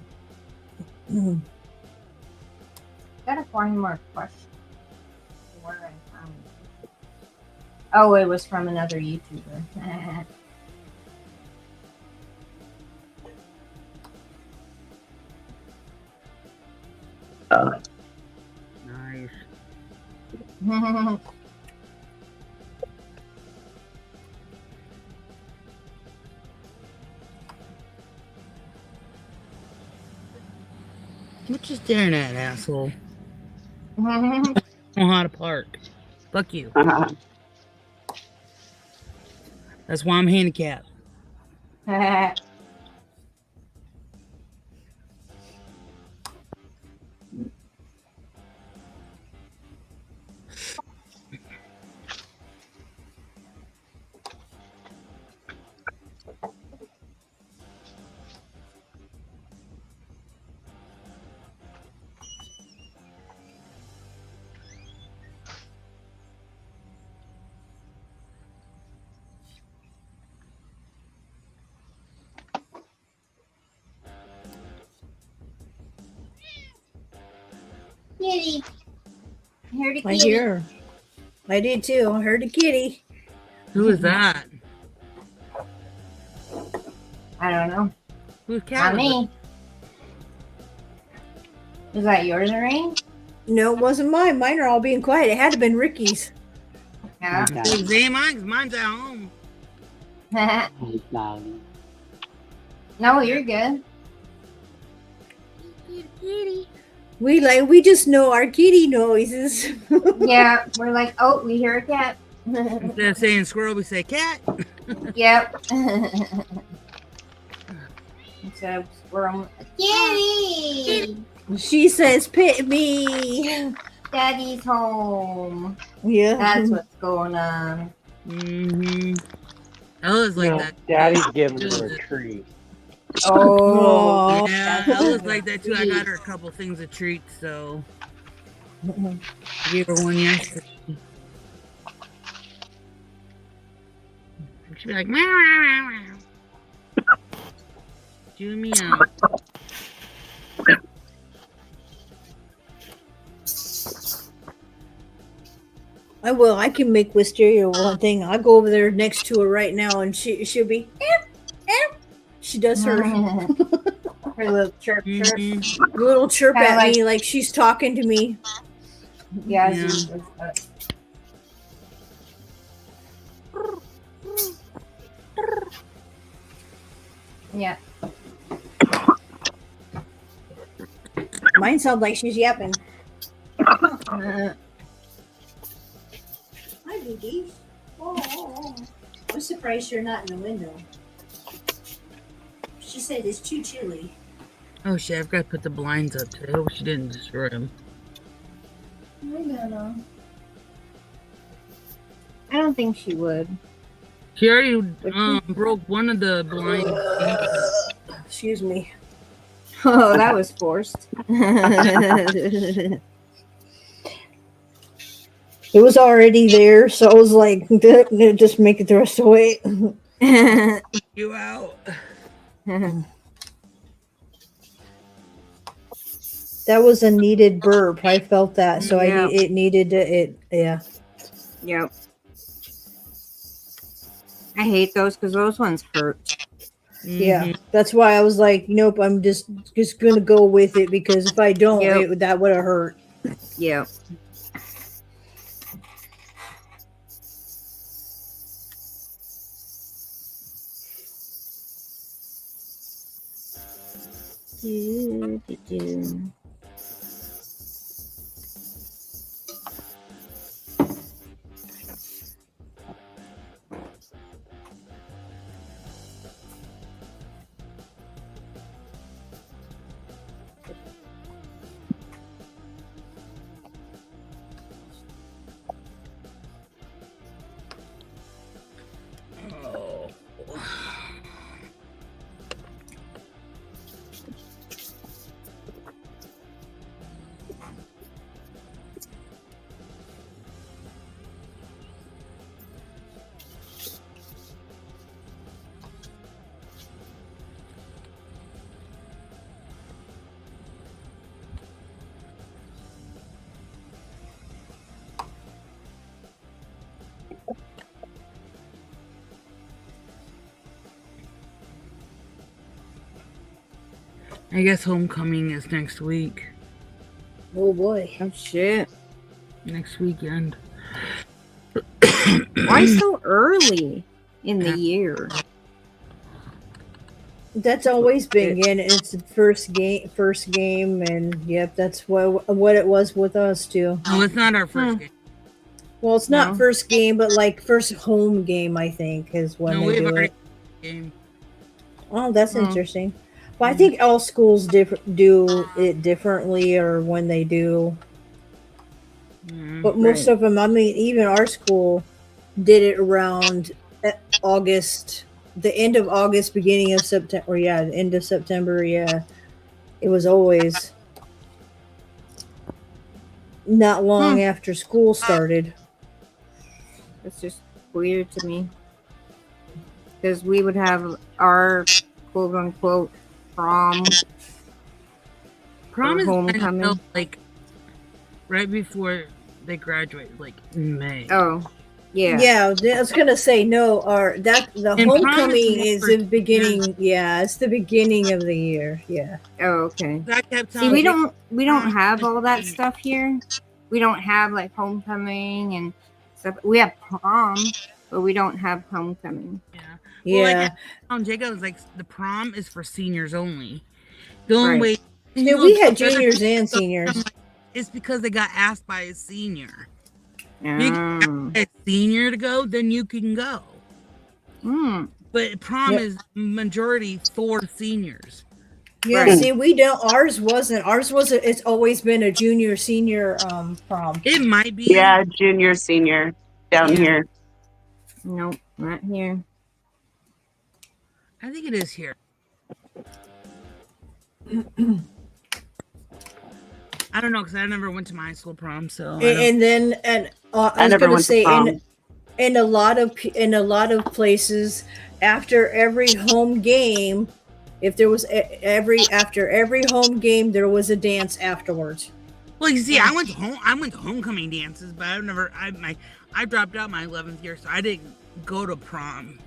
Gotta find more questions. Where I found it. Oh, it was from another YouTuber. Nice. What you staring at, asshole? I know how to park. Fuck you. That's why I'm handicapped. Kitty. I heard a I kitty. hear. I did too. I heard a kitty. Who is that? I don't know. Who's cat? Not me. Is that yours, Lorraine? No, it wasn't mine. Mine are all being quiet. It had to have been Ricky's. Yeah. Say mine's at home. No, you're good. We just know our kitty noises. Yeah, we're like, oh, we hear a cat. Instead of saying squirrel, we say cat. Yep. Instead of squirrel, kitty. She says, "Pit me." Daddy's home. Yeah. That's what's going on. Mm-hmm. Ella's like No, that. Daddy's giving her a treat. Oh. Aw. Yeah, Ella's like that too. I got her a couple things of treats, so I gave her one yesterday. She'd be like, meow, meow, meow, meow. Chew me out. I will. I can make Wisteria one thing. I'll go over there next to her right now, and she'll be. She does her Her little chirp chirp. Mhm. little chirp Kinda at like- me like she's talking to me. Yeah. Yeah. Yeah. Mine sounds like she's yapping. Uh, Hi, Biggie. Oh, I'm surprised you're not in the window. She said it's too chilly. Oh shit, I've got to put the blinds up today. I hope she didn't destroy them. I know. I don't think she would. She already broke one of the blinds. Excuse me. Oh, that was forced. It was already there, so I was like, just make it the rest of the way. You out. That was a needed burp. I felt that, so Yeah. it needed to. Yeah. Yep. I hate those because those ones hurt. Yeah, that's why I was like, nope. I'm just gonna go with it because if I don't, Yep. that would have hurt. Yep. Do, do, do. I guess homecoming is next week. Oh boy. Oh shit! Next weekend. Why so early in the year? That's always been again. It's the first game, and yep, that's what it was with us too. No, it's not our first game. Well, it's not No. first game, but like first home game, I think, is when No, they we've do already it. game. Oh, that's Oh. interesting. But I think all schools do it differently, or when they do. Yeah. But most Right. of them, I mean, even our school did it around August, the end of August, beginning of September. Yeah, the end of September. Yeah, it was always not long after school started. It's just weird to me because we would have our quote unquote prom. Prom Or is kind homecoming. of like right before they graduate, like in May. Oh, yeah. Yeah, I was gonna say no. Or the And prom homecoming is is more the beginning. Yeah, it's the beginning of the year. Yeah. Oh, okay. I kept See, telling we you- don't have all that stuff here. We don't have like homecoming and stuff. We have prom, but we don't have homecoming. Yeah. Well, Yeah. like Jacob was like, the prom is for seniors only. The only way. Yeah, we had juniors and seniors. It's because they got asked by a senior. You Um, can ask a senior to go, then you can go. But prom Yep. is majority for seniors. Yeah, Right. see, we don't. Ours wasn't. Ours was. It's always been a junior senior prom. It might be. Yeah, junior, senior down Yeah. here. nope, not here. I think it is here. I don't know because I never went to my high school prom, so I don't- And then I I was never gonna went to say prom. in a lot of places after every home game, if there was after every home game there was a dance afterwards. Well, you see, I went to homecoming dances, but I've never. I dropped out my 11th year, so I didn't go to prom.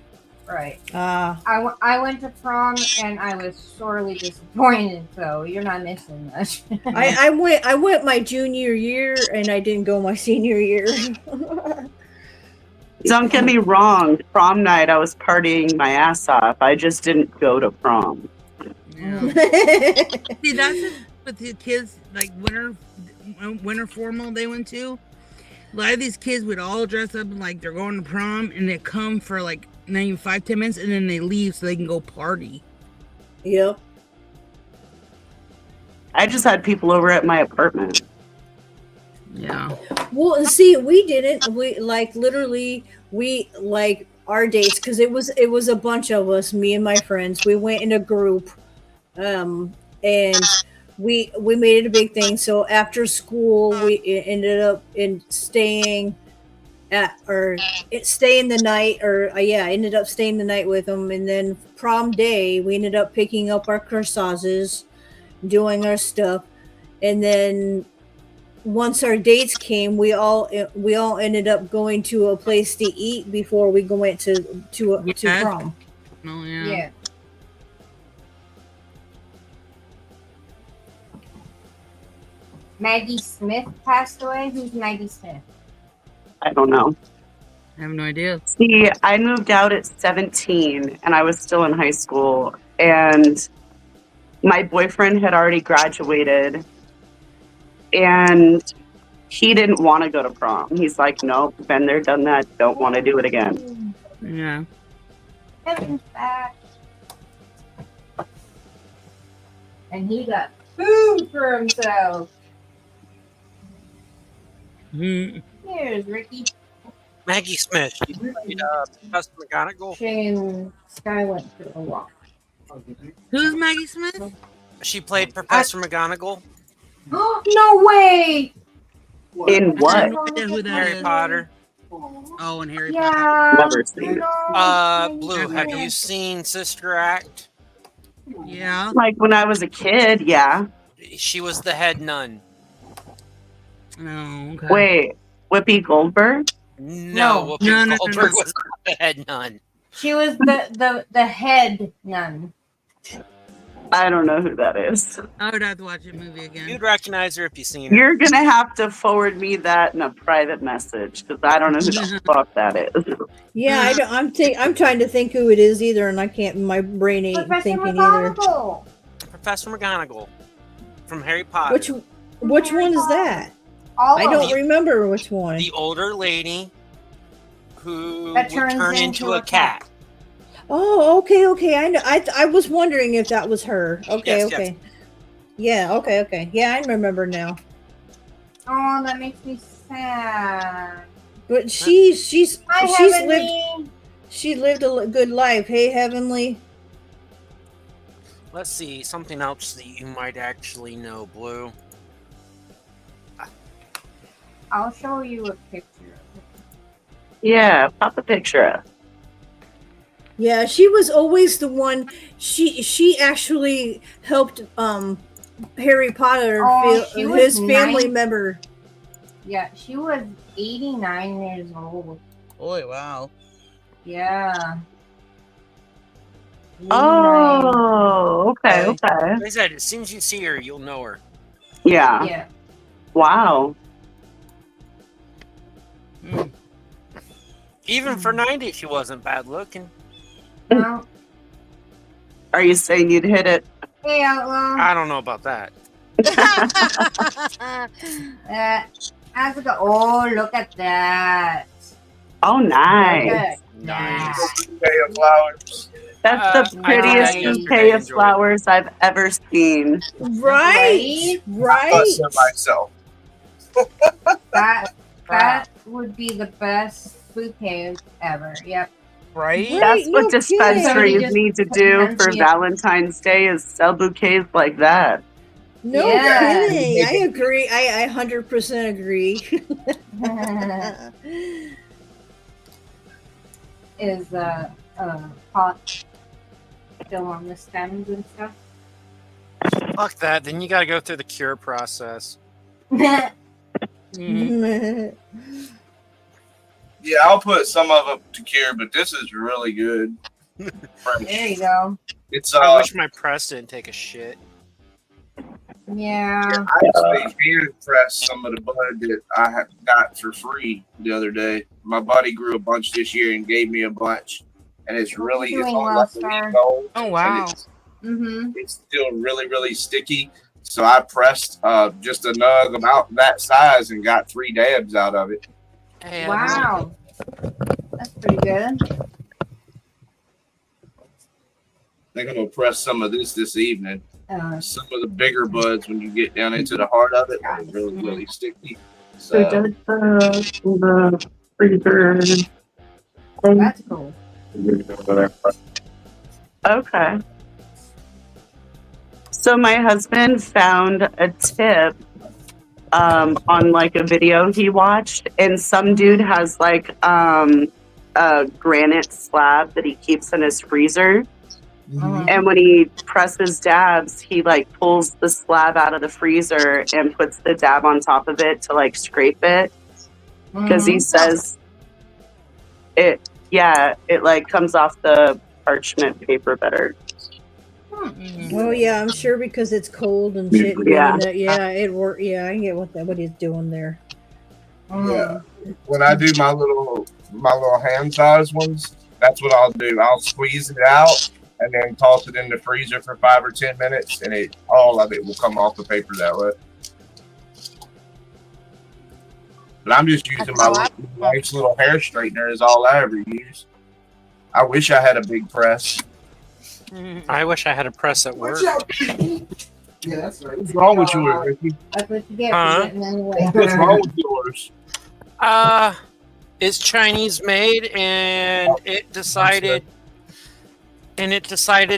Right. I I went to prom and I was sorely disappointed. So you're not missing much. I went my junior year and I didn't go my senior year. Don't get me wrong. Prom night, I was partying my ass off. I just didn't go to prom. Yeah. See, that's the with the kids, like winter formal they went to. A lot of these kids would all dress up like they're going to prom, and they come for like maybe 5-10 minutes, and then they leave so they can go party. Yep. I just had people over at my apartment. Yeah. Well, and see, we didn't. We like literally we like our dates because it was a bunch of us, me and my friends. We went in a group, and we made it a big thing. So after school, we ended up staying the night, ended up staying the night with them, and then prom day we ended up picking up our corsages, doing our stuff, and then once our dates came, we all ended up going to a place to eat before we went to prom. Oh yeah. Yeah. Maggie Smith passed away. Who's Maggie Smith? I don't know. I have no idea. See, I moved out at 17 and I was still in high school, and my boyfriend had already graduated, and he didn't want to go to prom. He's like, nope, been there, done that, don't want to do it again. Yeah. Kevin's back. And he got food for himself. Mm. Here's Ricky. Maggie Smith. She played Professor McGonagall. Shane Sky went for a walk. Who's Maggie Smith? She played Professor McGonagall. No way! In I what? have no idea who that Harry is. Potter. Oh, and Harry Potter. Yeah. Never seen it. Blue, have you seen Sister Act? Yeah. Like when I was a kid, yeah. She was the head nun. No. Okay. Wait, Whoopi Goldberg? No, No. Whoopi No. Goldberg was not the head nun. She was the head nun. I don't know who that is. I would have to watch the movie again. You'd recognize her if you seen her. You're gonna have to forward me that in a private message because I don't know who the fuck that is. Yeah, I don't, I'm trying to think who it is either, and I can't. My brain ain't Professor thinking either. McGonagall. Professor McGonagall from Harry Potter. Which one is that? All I of don't them. remember which one. The older lady who That would turns turn into into a a cat. Oh, okay. I know. I was wondering if that was her. Okay, Yes, yes. okay. Yeah, okay. Yeah, I remember now. Oh, that makes me sad. But she's Hi, lived Heavenly. a good life. Hey, Heavenly. Let's see, something else that you might actually know, Blue. I'll show you a picture of it. Yeah, pop a picture up. Yeah, she was always the one. She actually helped Harry Potter, Oh, she was his family 9. member. Yeah, she was 89 years old. Boy, wow. Yeah. 89. Oh, okay. Like I said, as soon as you see her, you'll know her. Yeah. Yeah. Wow. Mm. Even for 90, she wasn't bad looking. Well, Are you saying you'd hit it? hey, Outlaw. I don't know about that. How's it go? Oh, look at that. Oh, Look nice. at that. Flowers. That's the I did that prettiest yesterday, bouquet of enjoyed it. flowers I've ever seen. Right. Myself. That would be the best bouquet ever. Yep. Right? Right, That's what no dispensaries kidding. need to do for Yeah. Valentine's Day is sell bouquets like that. No Yeah. kidding. I agree. I 100% agree. Is pot still on the stems and stuff? Fuck that. Then you gotta go through the cure process. Mhm. Yeah, I'll put some of them to cure, but this is really good. There you go. It's I wish my press didn't take a shit. Yeah. I actually hand pressed some of the bud that I had got for free the other day. My buddy grew a bunch this year and gave me a bunch, and it's really it's Doing only well, like a sir. week old. Oh, and wow. Mm-hmm. it's still really really sticky. So I pressed just a nug about that size and got 3 dabs out of it. Hey, Wow. That's pretty good. I think I'm gonna press some of this evening. Uh, Some of the bigger buds, when you get down into the heart of it, are really, really sticky. So So does the freezer. that's cool. Okay. So my husband found a tip on like a video he watched, and some dude has like a granite slab that he keeps in his freezer. And when he presses dabs, he like pulls the slab out of the freezer and puts the dab on top of it to like scrape it, because he says it like comes off the parchment paper better. Oh yeah, I'm sure because it's cold and shit. Yeah. It worked. Yeah, I get what he's doing there. yeah, when I do my little hand size ones, that's what I'll do. I'll squeeze it out and then toss it in the freezer for 5 or 10 minutes, and all of it will come off the paper that way. But I'm just using my nice little hair straightener is all I ever use. I wish I had a big press. I wish I had a press at work. Yeah, that's right. What's wrong with yours, Ricky? That's what you get Huh? for getting in the way. What's wrong with yours? It's Chinese made, and it decided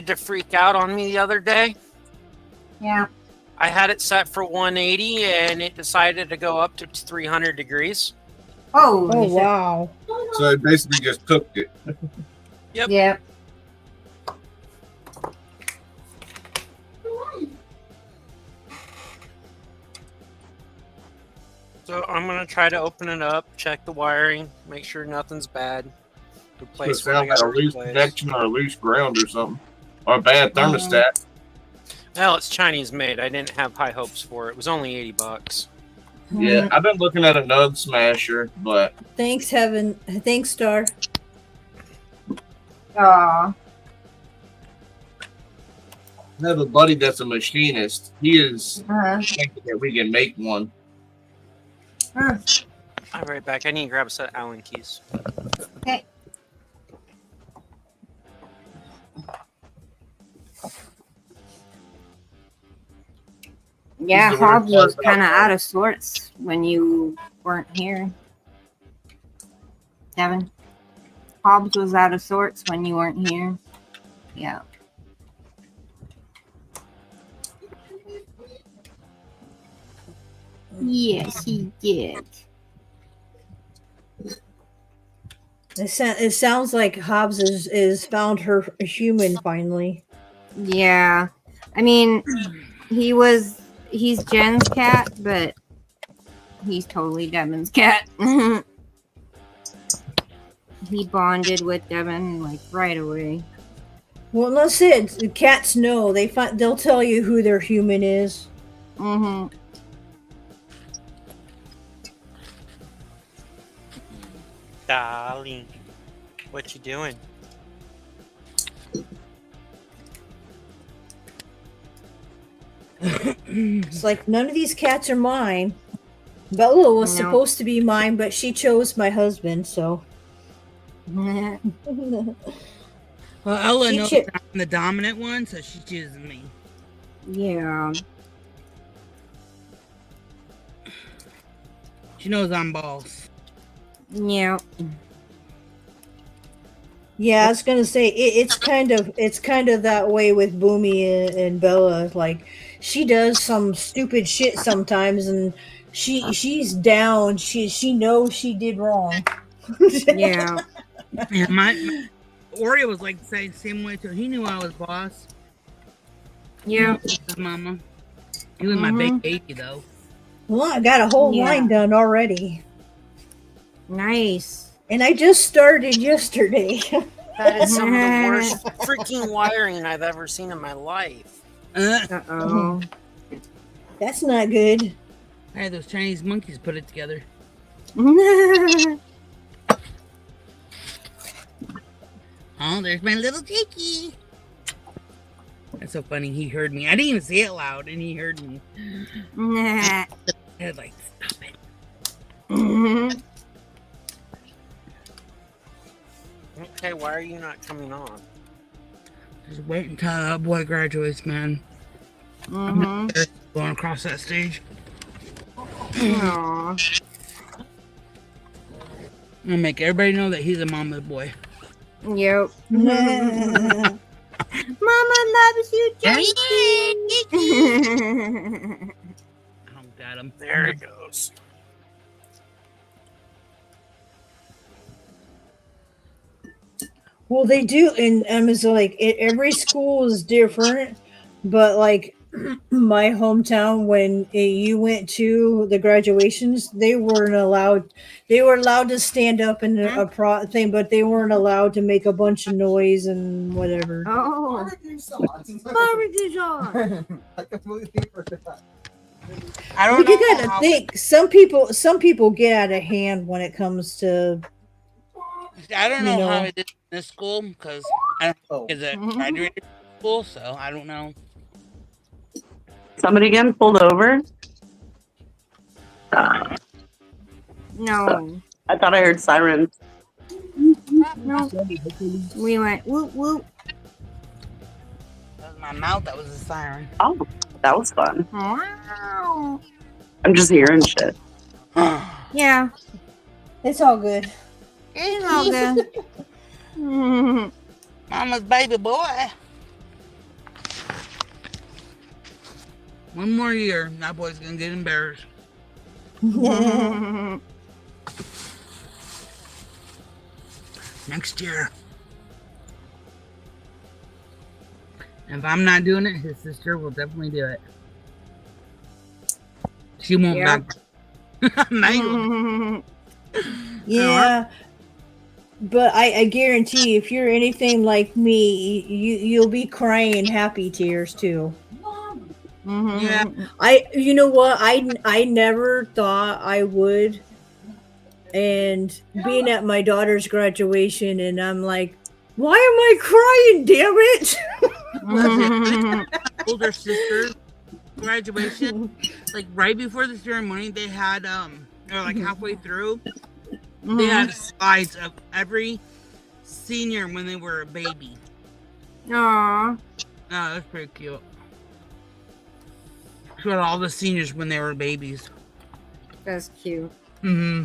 to freak out on me the other day. Yeah. I had it set for 180, and it decided to go up to 300 degrees. Oh, Oh wow. So it basically just cooked it. Yep. Yep. So I'm gonna try to open it up, check the wiring, make sure nothing's bad. It Replace what I sounds like a gotta loose replace. connection or a loose ground or something. Or a bad thermostat. Well, it's Chinese made. I didn't have high hopes for it. It was only $80. Yeah, I've been looking at a nug smasher, but Thanks, Heaven. Thanks, Star. Aw. I have a buddy that's a machinist. He is Uh-huh. thinking that we can make one. Huh. I'll be right back. I need to grab a set of Allen keys. Okay. Yeah, He's the worst Hobbs was part kind of about out of sorts when you weren't here. Devin. Hobbs was out of sorts when you weren't here. Yeah. Yes, he did. It sounds like Hobbs is found her human finally. Yeah. I mean, he's Jen's cat, but he's totally Devin's cat. He bonded with Devin like right away. Well, that's it. The cats know. They'll tell you who their human is. Mm-hmm. Darling, what you doing? It's like none of these cats are mine. Bella was No. supposed to be mine, but she chose my husband, so. Well, Ella She knows chi- I'm the dominant one, so she chooses me. Yeah. She knows I'm boss. Yeah. Yeah, I was gonna say it's kind of that way with Boomy and Bella. Like she does some stupid shit sometimes, and she's down. She knows she did wrong. Yeah. Yeah, my Oreo was like the same way too. He knew I was boss. Yeah. His mama. He was my big baby though. Well, I got a whole Yeah. line done already, Nice. and I just started yesterday. That is some of the worst freaking wiring I've ever seen in my life. Uh-oh. That's not good. I had those Chinese monkeys put it together. Oh, there's my little Jakey. That's so funny. He heard me. I didn't even say it loud, and he heard me. Nah. I was like, stop it. Mhm. Okay, why are you not coming on? Just wait until that boy graduates, man. Mhm. Going across that stage. Aw. I'm gonna make everybody know that he's a mama's boy. Yep. Mama loves you, Justin. I don't got him. There it goes. Well, they do, and it's like every school is different, but like my hometown, when you went to the graduations, they weren't allowed. They were allowed to stand up in a thing, but they weren't allowed to make a bunch of noise and whatever. Oh, barbecue sauce. I completely forgot. I don't But know. you gotta how- think, some people get out of hand when it comes to. I don't you know know. how it is in this school because I don't Oh. is it graduated school, so I don't know. Somebody getting pulled over? No, I thought I heard sirens. no. We went whoop whoop. That was my mouth. That was a siren. Oh, that was fun. Wow. I'm just hearing shit. Yeah, It's all good. it's all good. Mhm. Mama's baby boy. One more year, that boy's gonna get embarrassed. Next year. If I'm not doing it, his sister will definitely do it. She won't Yeah. back. Mangle. Yeah. But I guarantee if you're anything like me, you'll be crying happy tears too. Mhm. Yeah. You know what? I never thought I would. And being at my daughter's graduation, and I'm like, why am I crying? Damn it! Mhm. Older sister graduation, like right before the ceremony, they had or like halfway through, they had slides of every senior when they were a baby. Aw. Oh, that's pretty cute. She had all the seniors when they were babies. That's cute. Mm-hmm.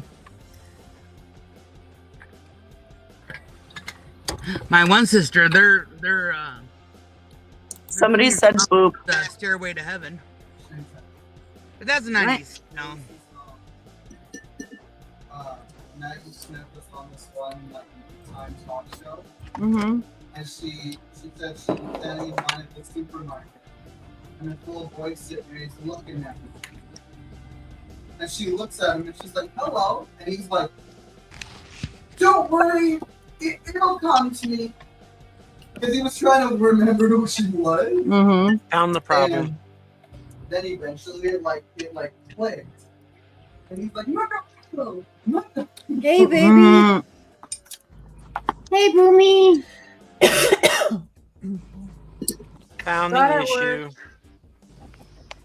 My one sister, they're Somebody said boop. the Stairway to Heaven. But that's not What? easy, no. Maggie Smith was on this one like time talk show, Mhm. and she said she was standing in line at the supermarket, and this little boy sitting there, he's looking at her, and she looks at him and she's like, "Hello," and he's like, "Don't worry, it'll come to me," because he was trying to remember who she was. Mhm. Found the problem. And then eventually it clicked. And he's like, no. Hey, baby. Mhm. Hey, Boomy. Found Got the it issue.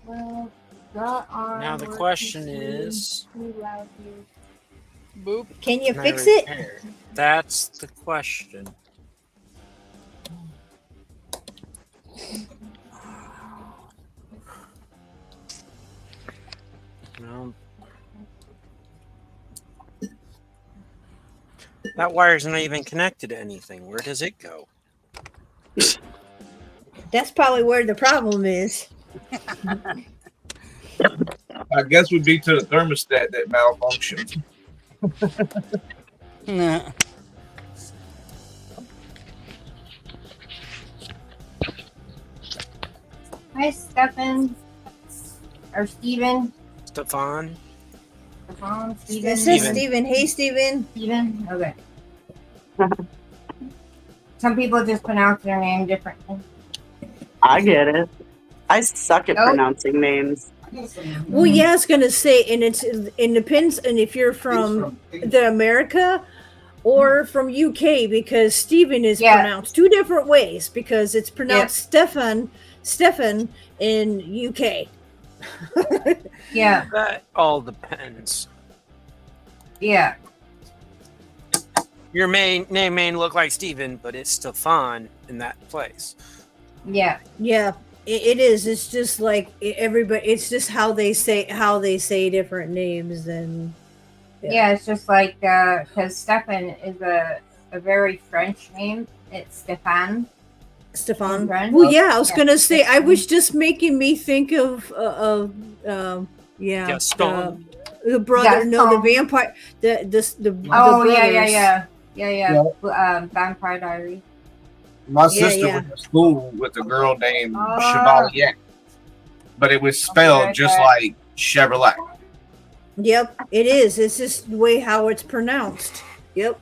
Well, got our Now the work question history. is, We love you. Boop. Can you can I fix it? repair? That's the question. No. That wire's not even connected to anything. Where does it go? That's probably where the problem is. I guess would be to the thermostat that malfunctioned. Nah. Hi, Stefan. Or Steven. Stefan? Stefan. Steven. This is Steven. Steven. Hey, Steven. Steven. Okay. Some people just pronounce their name differently. I get it. I suck at Nope. pronouncing names. Well, yeah, I was gonna say, and it depends, and if you're from the America, or from UK, because Stephen is Yeah. pronounced two different ways, because it's pronounced Stefan in UK. Yeah, That all depends. yeah, Your name may look like Steven, but it's Stefan in that place. Yeah, it is. It's just like everybody. It's just how they say different names, and yeah. It's just like because Stefan is a very French name. It's Stefan. Stefan. French. Well, yeah, I was Yeah, gonna say. I Stefan. was just making me think of Gaston. the brother. No, the Gaston. vampire. The Oh the yeah. Yeah. Vampire Diaries. My Yeah, sister yeah. went to school with a girl named Ah. Chevalier, but it was spelled Okay, just okay. like Chevrolet. Yep, it is. It's just the way how it's pronounced. Yep.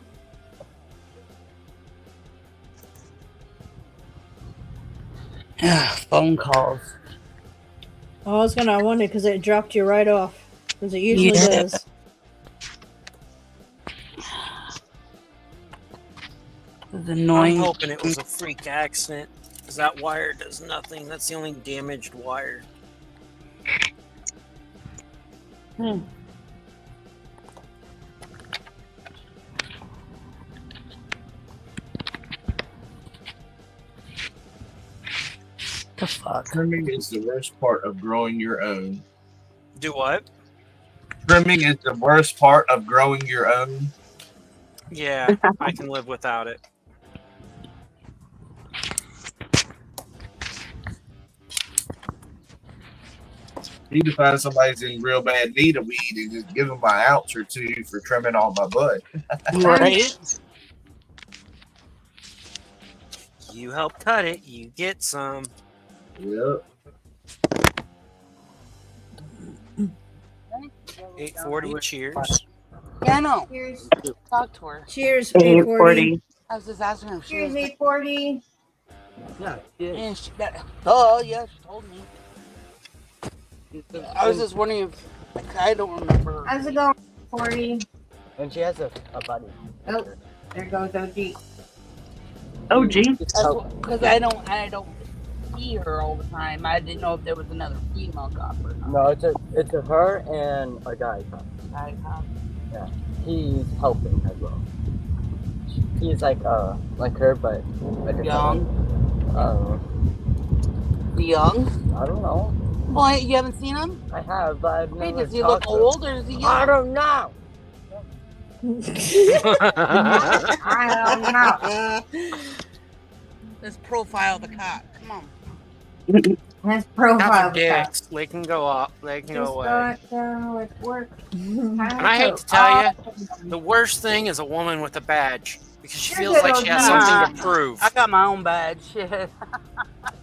Phone calls. Oh, I wonder because it dropped you right off, because it usually Yeah. does. It's I'm annoying. hoping it was a freak accident because that wire does nothing. That's the only damaged wire. The fuck? Trimming is the worst part of growing your own. Do what? Trimming is the worst part of growing your own. Yeah, I can live without it. Need to find somebody's in real bad need of weed and just give them an ounce or two for trimming all my bud. Right? You help cut it, you get some. Yep. 840, cheers. Yeah, I know. Cheers. Talk to her. Cheers, 840. I was just asking her if she Cheers, was. 840. And she, oh, yeah, she told me. I was just wondering if. Like, I don't remember. How's it going, 40? And she has a buddy. Oh, there goes OG. Oh, gee. Because I don't see her all the time. I didn't know if there was another female cop or not. No, it's a her and a guy. I, Yeah, he's helping as well. He's like her, but like a young. Young? I don't know. Well, you haven't seen him? I have, but I've Hey, never does he look talked to him. old or is he young? I don't know. I don't know. Let's profile the cop. Come on. Let's Cops profile are the guy. dicks. They can go up. They can Just go away. with work. And I hate to tell you, the worst thing is a woman with a badge because she feels like she has something to prove. I got my own badge. Shit. I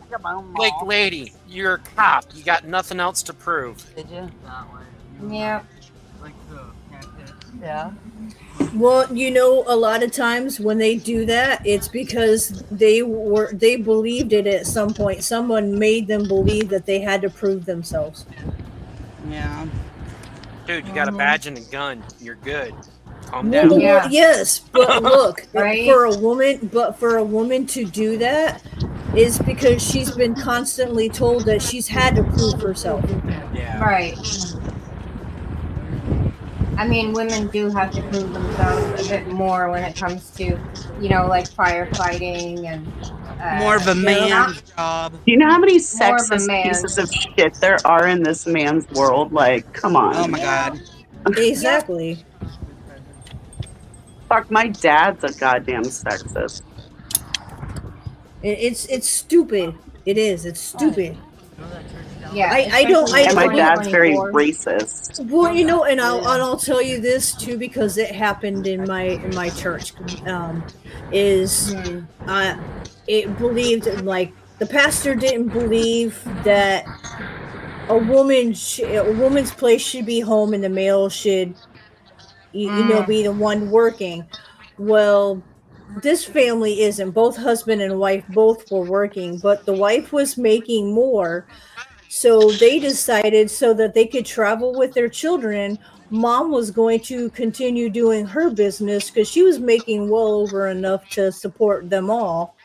got my own Like, mall. lady, you're a cop. You got nothing else to prove. Did you? Yeah. Yeah. Well, you know, a lot of times when they do that, it's because they believed it at some point. Someone made them believe that they had to prove themselves. Yeah. Dude, you got a badge and a gun. You're good. Calm Well, down. Yeah. yes, but look, Right? for a woman to do that is because she's been constantly told that she's had to prove herself. Yeah. Right. I mean, women do have to prove themselves a bit more when it comes to, like firefighting and More of a man's not- job. Do you know how many More of a sexist man. pieces of shit there are in this man's world? Like, come on. Oh my god. Exactly. Fuck, my dad's a goddamn sexist. It's stupid. It is. It's stupid. Yeah. I don't- especially And my in dad's very 2024. racist. Well, and I'll tell you this too, because it happened in my church. It believed, like, the pastor didn't believe that a woman's place should be home and the male should be the one working. Well, this family isn't. Both husband and wife both were working, but the wife was making more. So they decided, so that they could travel with their children, mom was going to continue doing her business because she was making well over enough to support them all.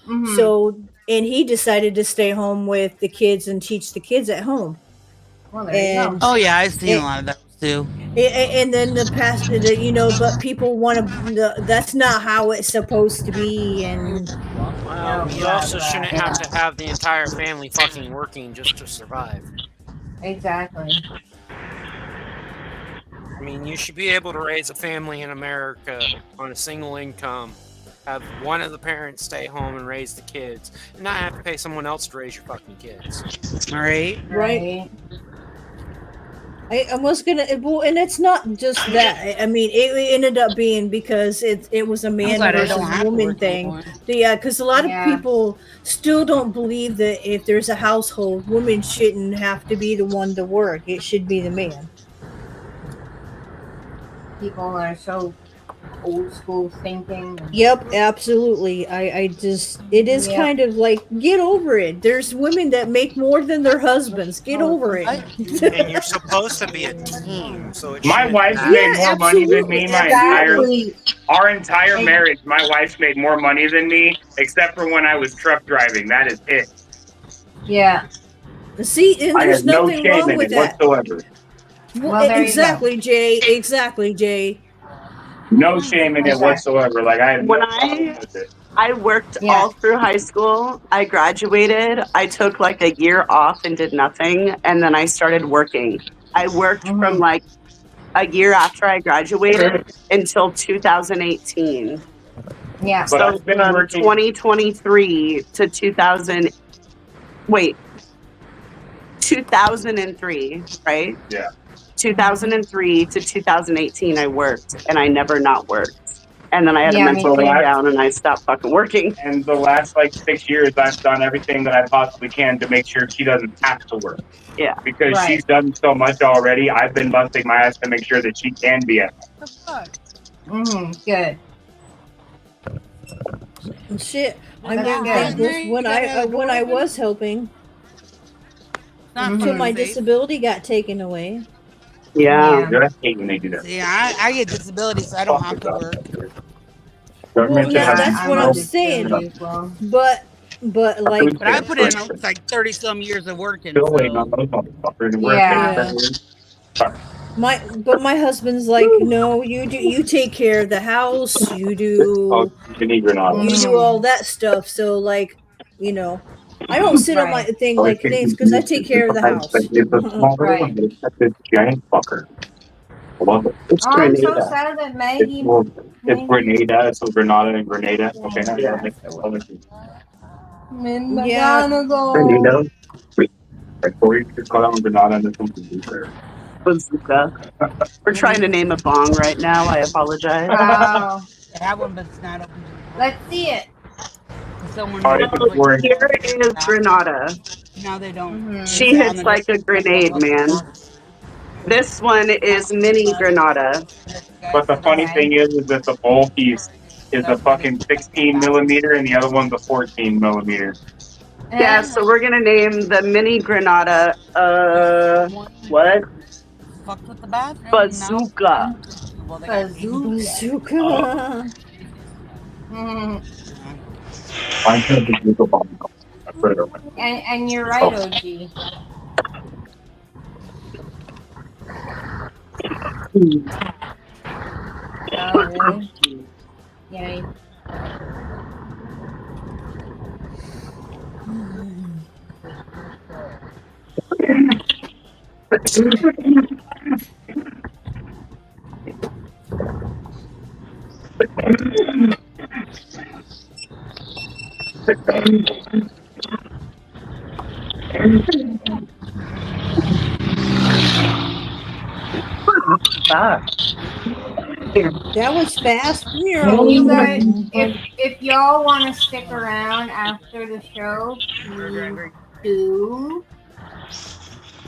Mhm. So, and he decided to stay home with the kids and teach the kids at home. Well, there you And go. Oh yeah, I've seen a lot of those too. and then the past, you know, but people want to. That's not how it's supposed to be. And Well, you also shouldn't have to have the entire family fucking working just to survive. Exactly. I mean, you should be able to raise a family in America on a single income, have one of the parents stay home and raise the kids, and not have to pay someone else to raise your fucking kids. All right. right. I was gonna, well, and it's not just that. I mean, it ended up being because it was a man glad I versus don't have to woman work thing. anymore. Yeah, because a lot Yeah. of people still don't believe that if there's a household, women shouldn't have to be the one to work. It should be the man. People are so old school thinking. Yep, absolutely. I just, it is Yep. kind of like, get over it. There's women that make more than their husbands. Get over it. And you're supposed to be a team, so it My shouldn't wife matter. made more money than me Exactly. our entire marriage. My wife's made more money than me, except for when I was truck driving. That is it. Yeah. See, and I there's have no nothing shame wrong in with it that. whatsoever. Well, there you Exactly, Jay. Exactly, Jay. No shame in it whatsoever. Like I have When no problem with it. I worked Yeah. all through high school. I graduated. I took like a year off and did nothing. And then I started working. I worked from like a year after I graduated until 2018. Yeah. But So I've been from working. 2023 to 2003, right? Yeah. 2003 to 2018, I worked and I never not worked. And then I had Yeah, a me mental too. breakdown and I stopped fucking working. And the last like 6 years, I've done everything that I possibly can to make sure she doesn't have to work. Yeah. Because Right. she's done so much already. I've been busting my ass to make sure that she can be at home. Good. Shit. I That's mean, good. when I was helping, Not until fun, my babe. disability got taken away. Yeah. You're not hating when they do that. See, I get disability, so I don't have to work. Well, Government now should that's have- what on I'm disability saying. as well. But like, But I put in like 30 some years of working. Still waiting So. on those motherfuckers to work. Yeah. my husband's like, no, you take care of the house, you do You need Granada. you do all that stuff. So like, you know, I don't sit on my thing like names because I take care of the house. It's a small Right. one, but it's got this giant fucker. I love it. It's Oh, I'm so Grenada. sad that Maggie. It's Grenada. It's Granada and Grenada. Okay. Yeah. Yeah. Grenada. Like 40 years call out Granada and this one's Bazooka. Bazooka. We're trying to name a bong right now. I apologize. Wow. I have one, but it's not open. Let's see it. Someone All right, knows, if we're- Here is Grenada. now they don't. She hits like a grenade, man. This one is mini Grenada. But the funny thing is that the bowl piece is a fucking 16 millimeter and the other one's a 14 millimeter. Yeah, so we're gonna name the mini Grenada what? Fucked with the bathroom. Bazooka. Well, they got Bazooka. I'm gonna be Bazooka bomb. I put it away. And you're right, OG. Oh, really? Yay. That was fast. You guys, if y'all want to stick around after the show, please do.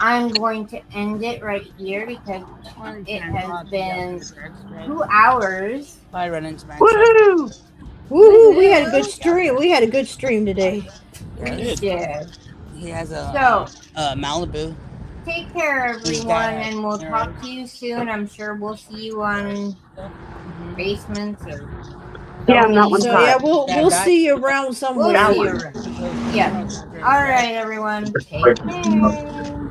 I'm going to end it right here because it has been 2 hours. I run into my Woohoo! Woo! We had a good stream. We had a good stream today. Yeah. He has a So, Malibu. Take care, everyone, and we'll talk to you soon. I'm sure we'll see you on basements or. Damn, that one's So hot. yeah, we'll see you around somewhere. We'll see you around. Yeah. All right, everyone. Take care.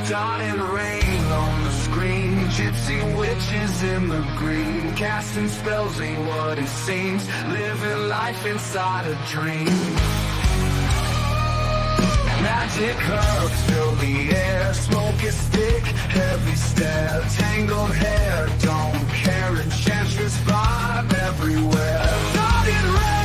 Dying rain on the screen, gypsy witches in the green, casting spells ain't what it seems, living life inside a dream. Magic herbs fill the air, smoke is thick, heavy stare, tangled hair, don't care, enchantress vibe everywhere. Dying rain.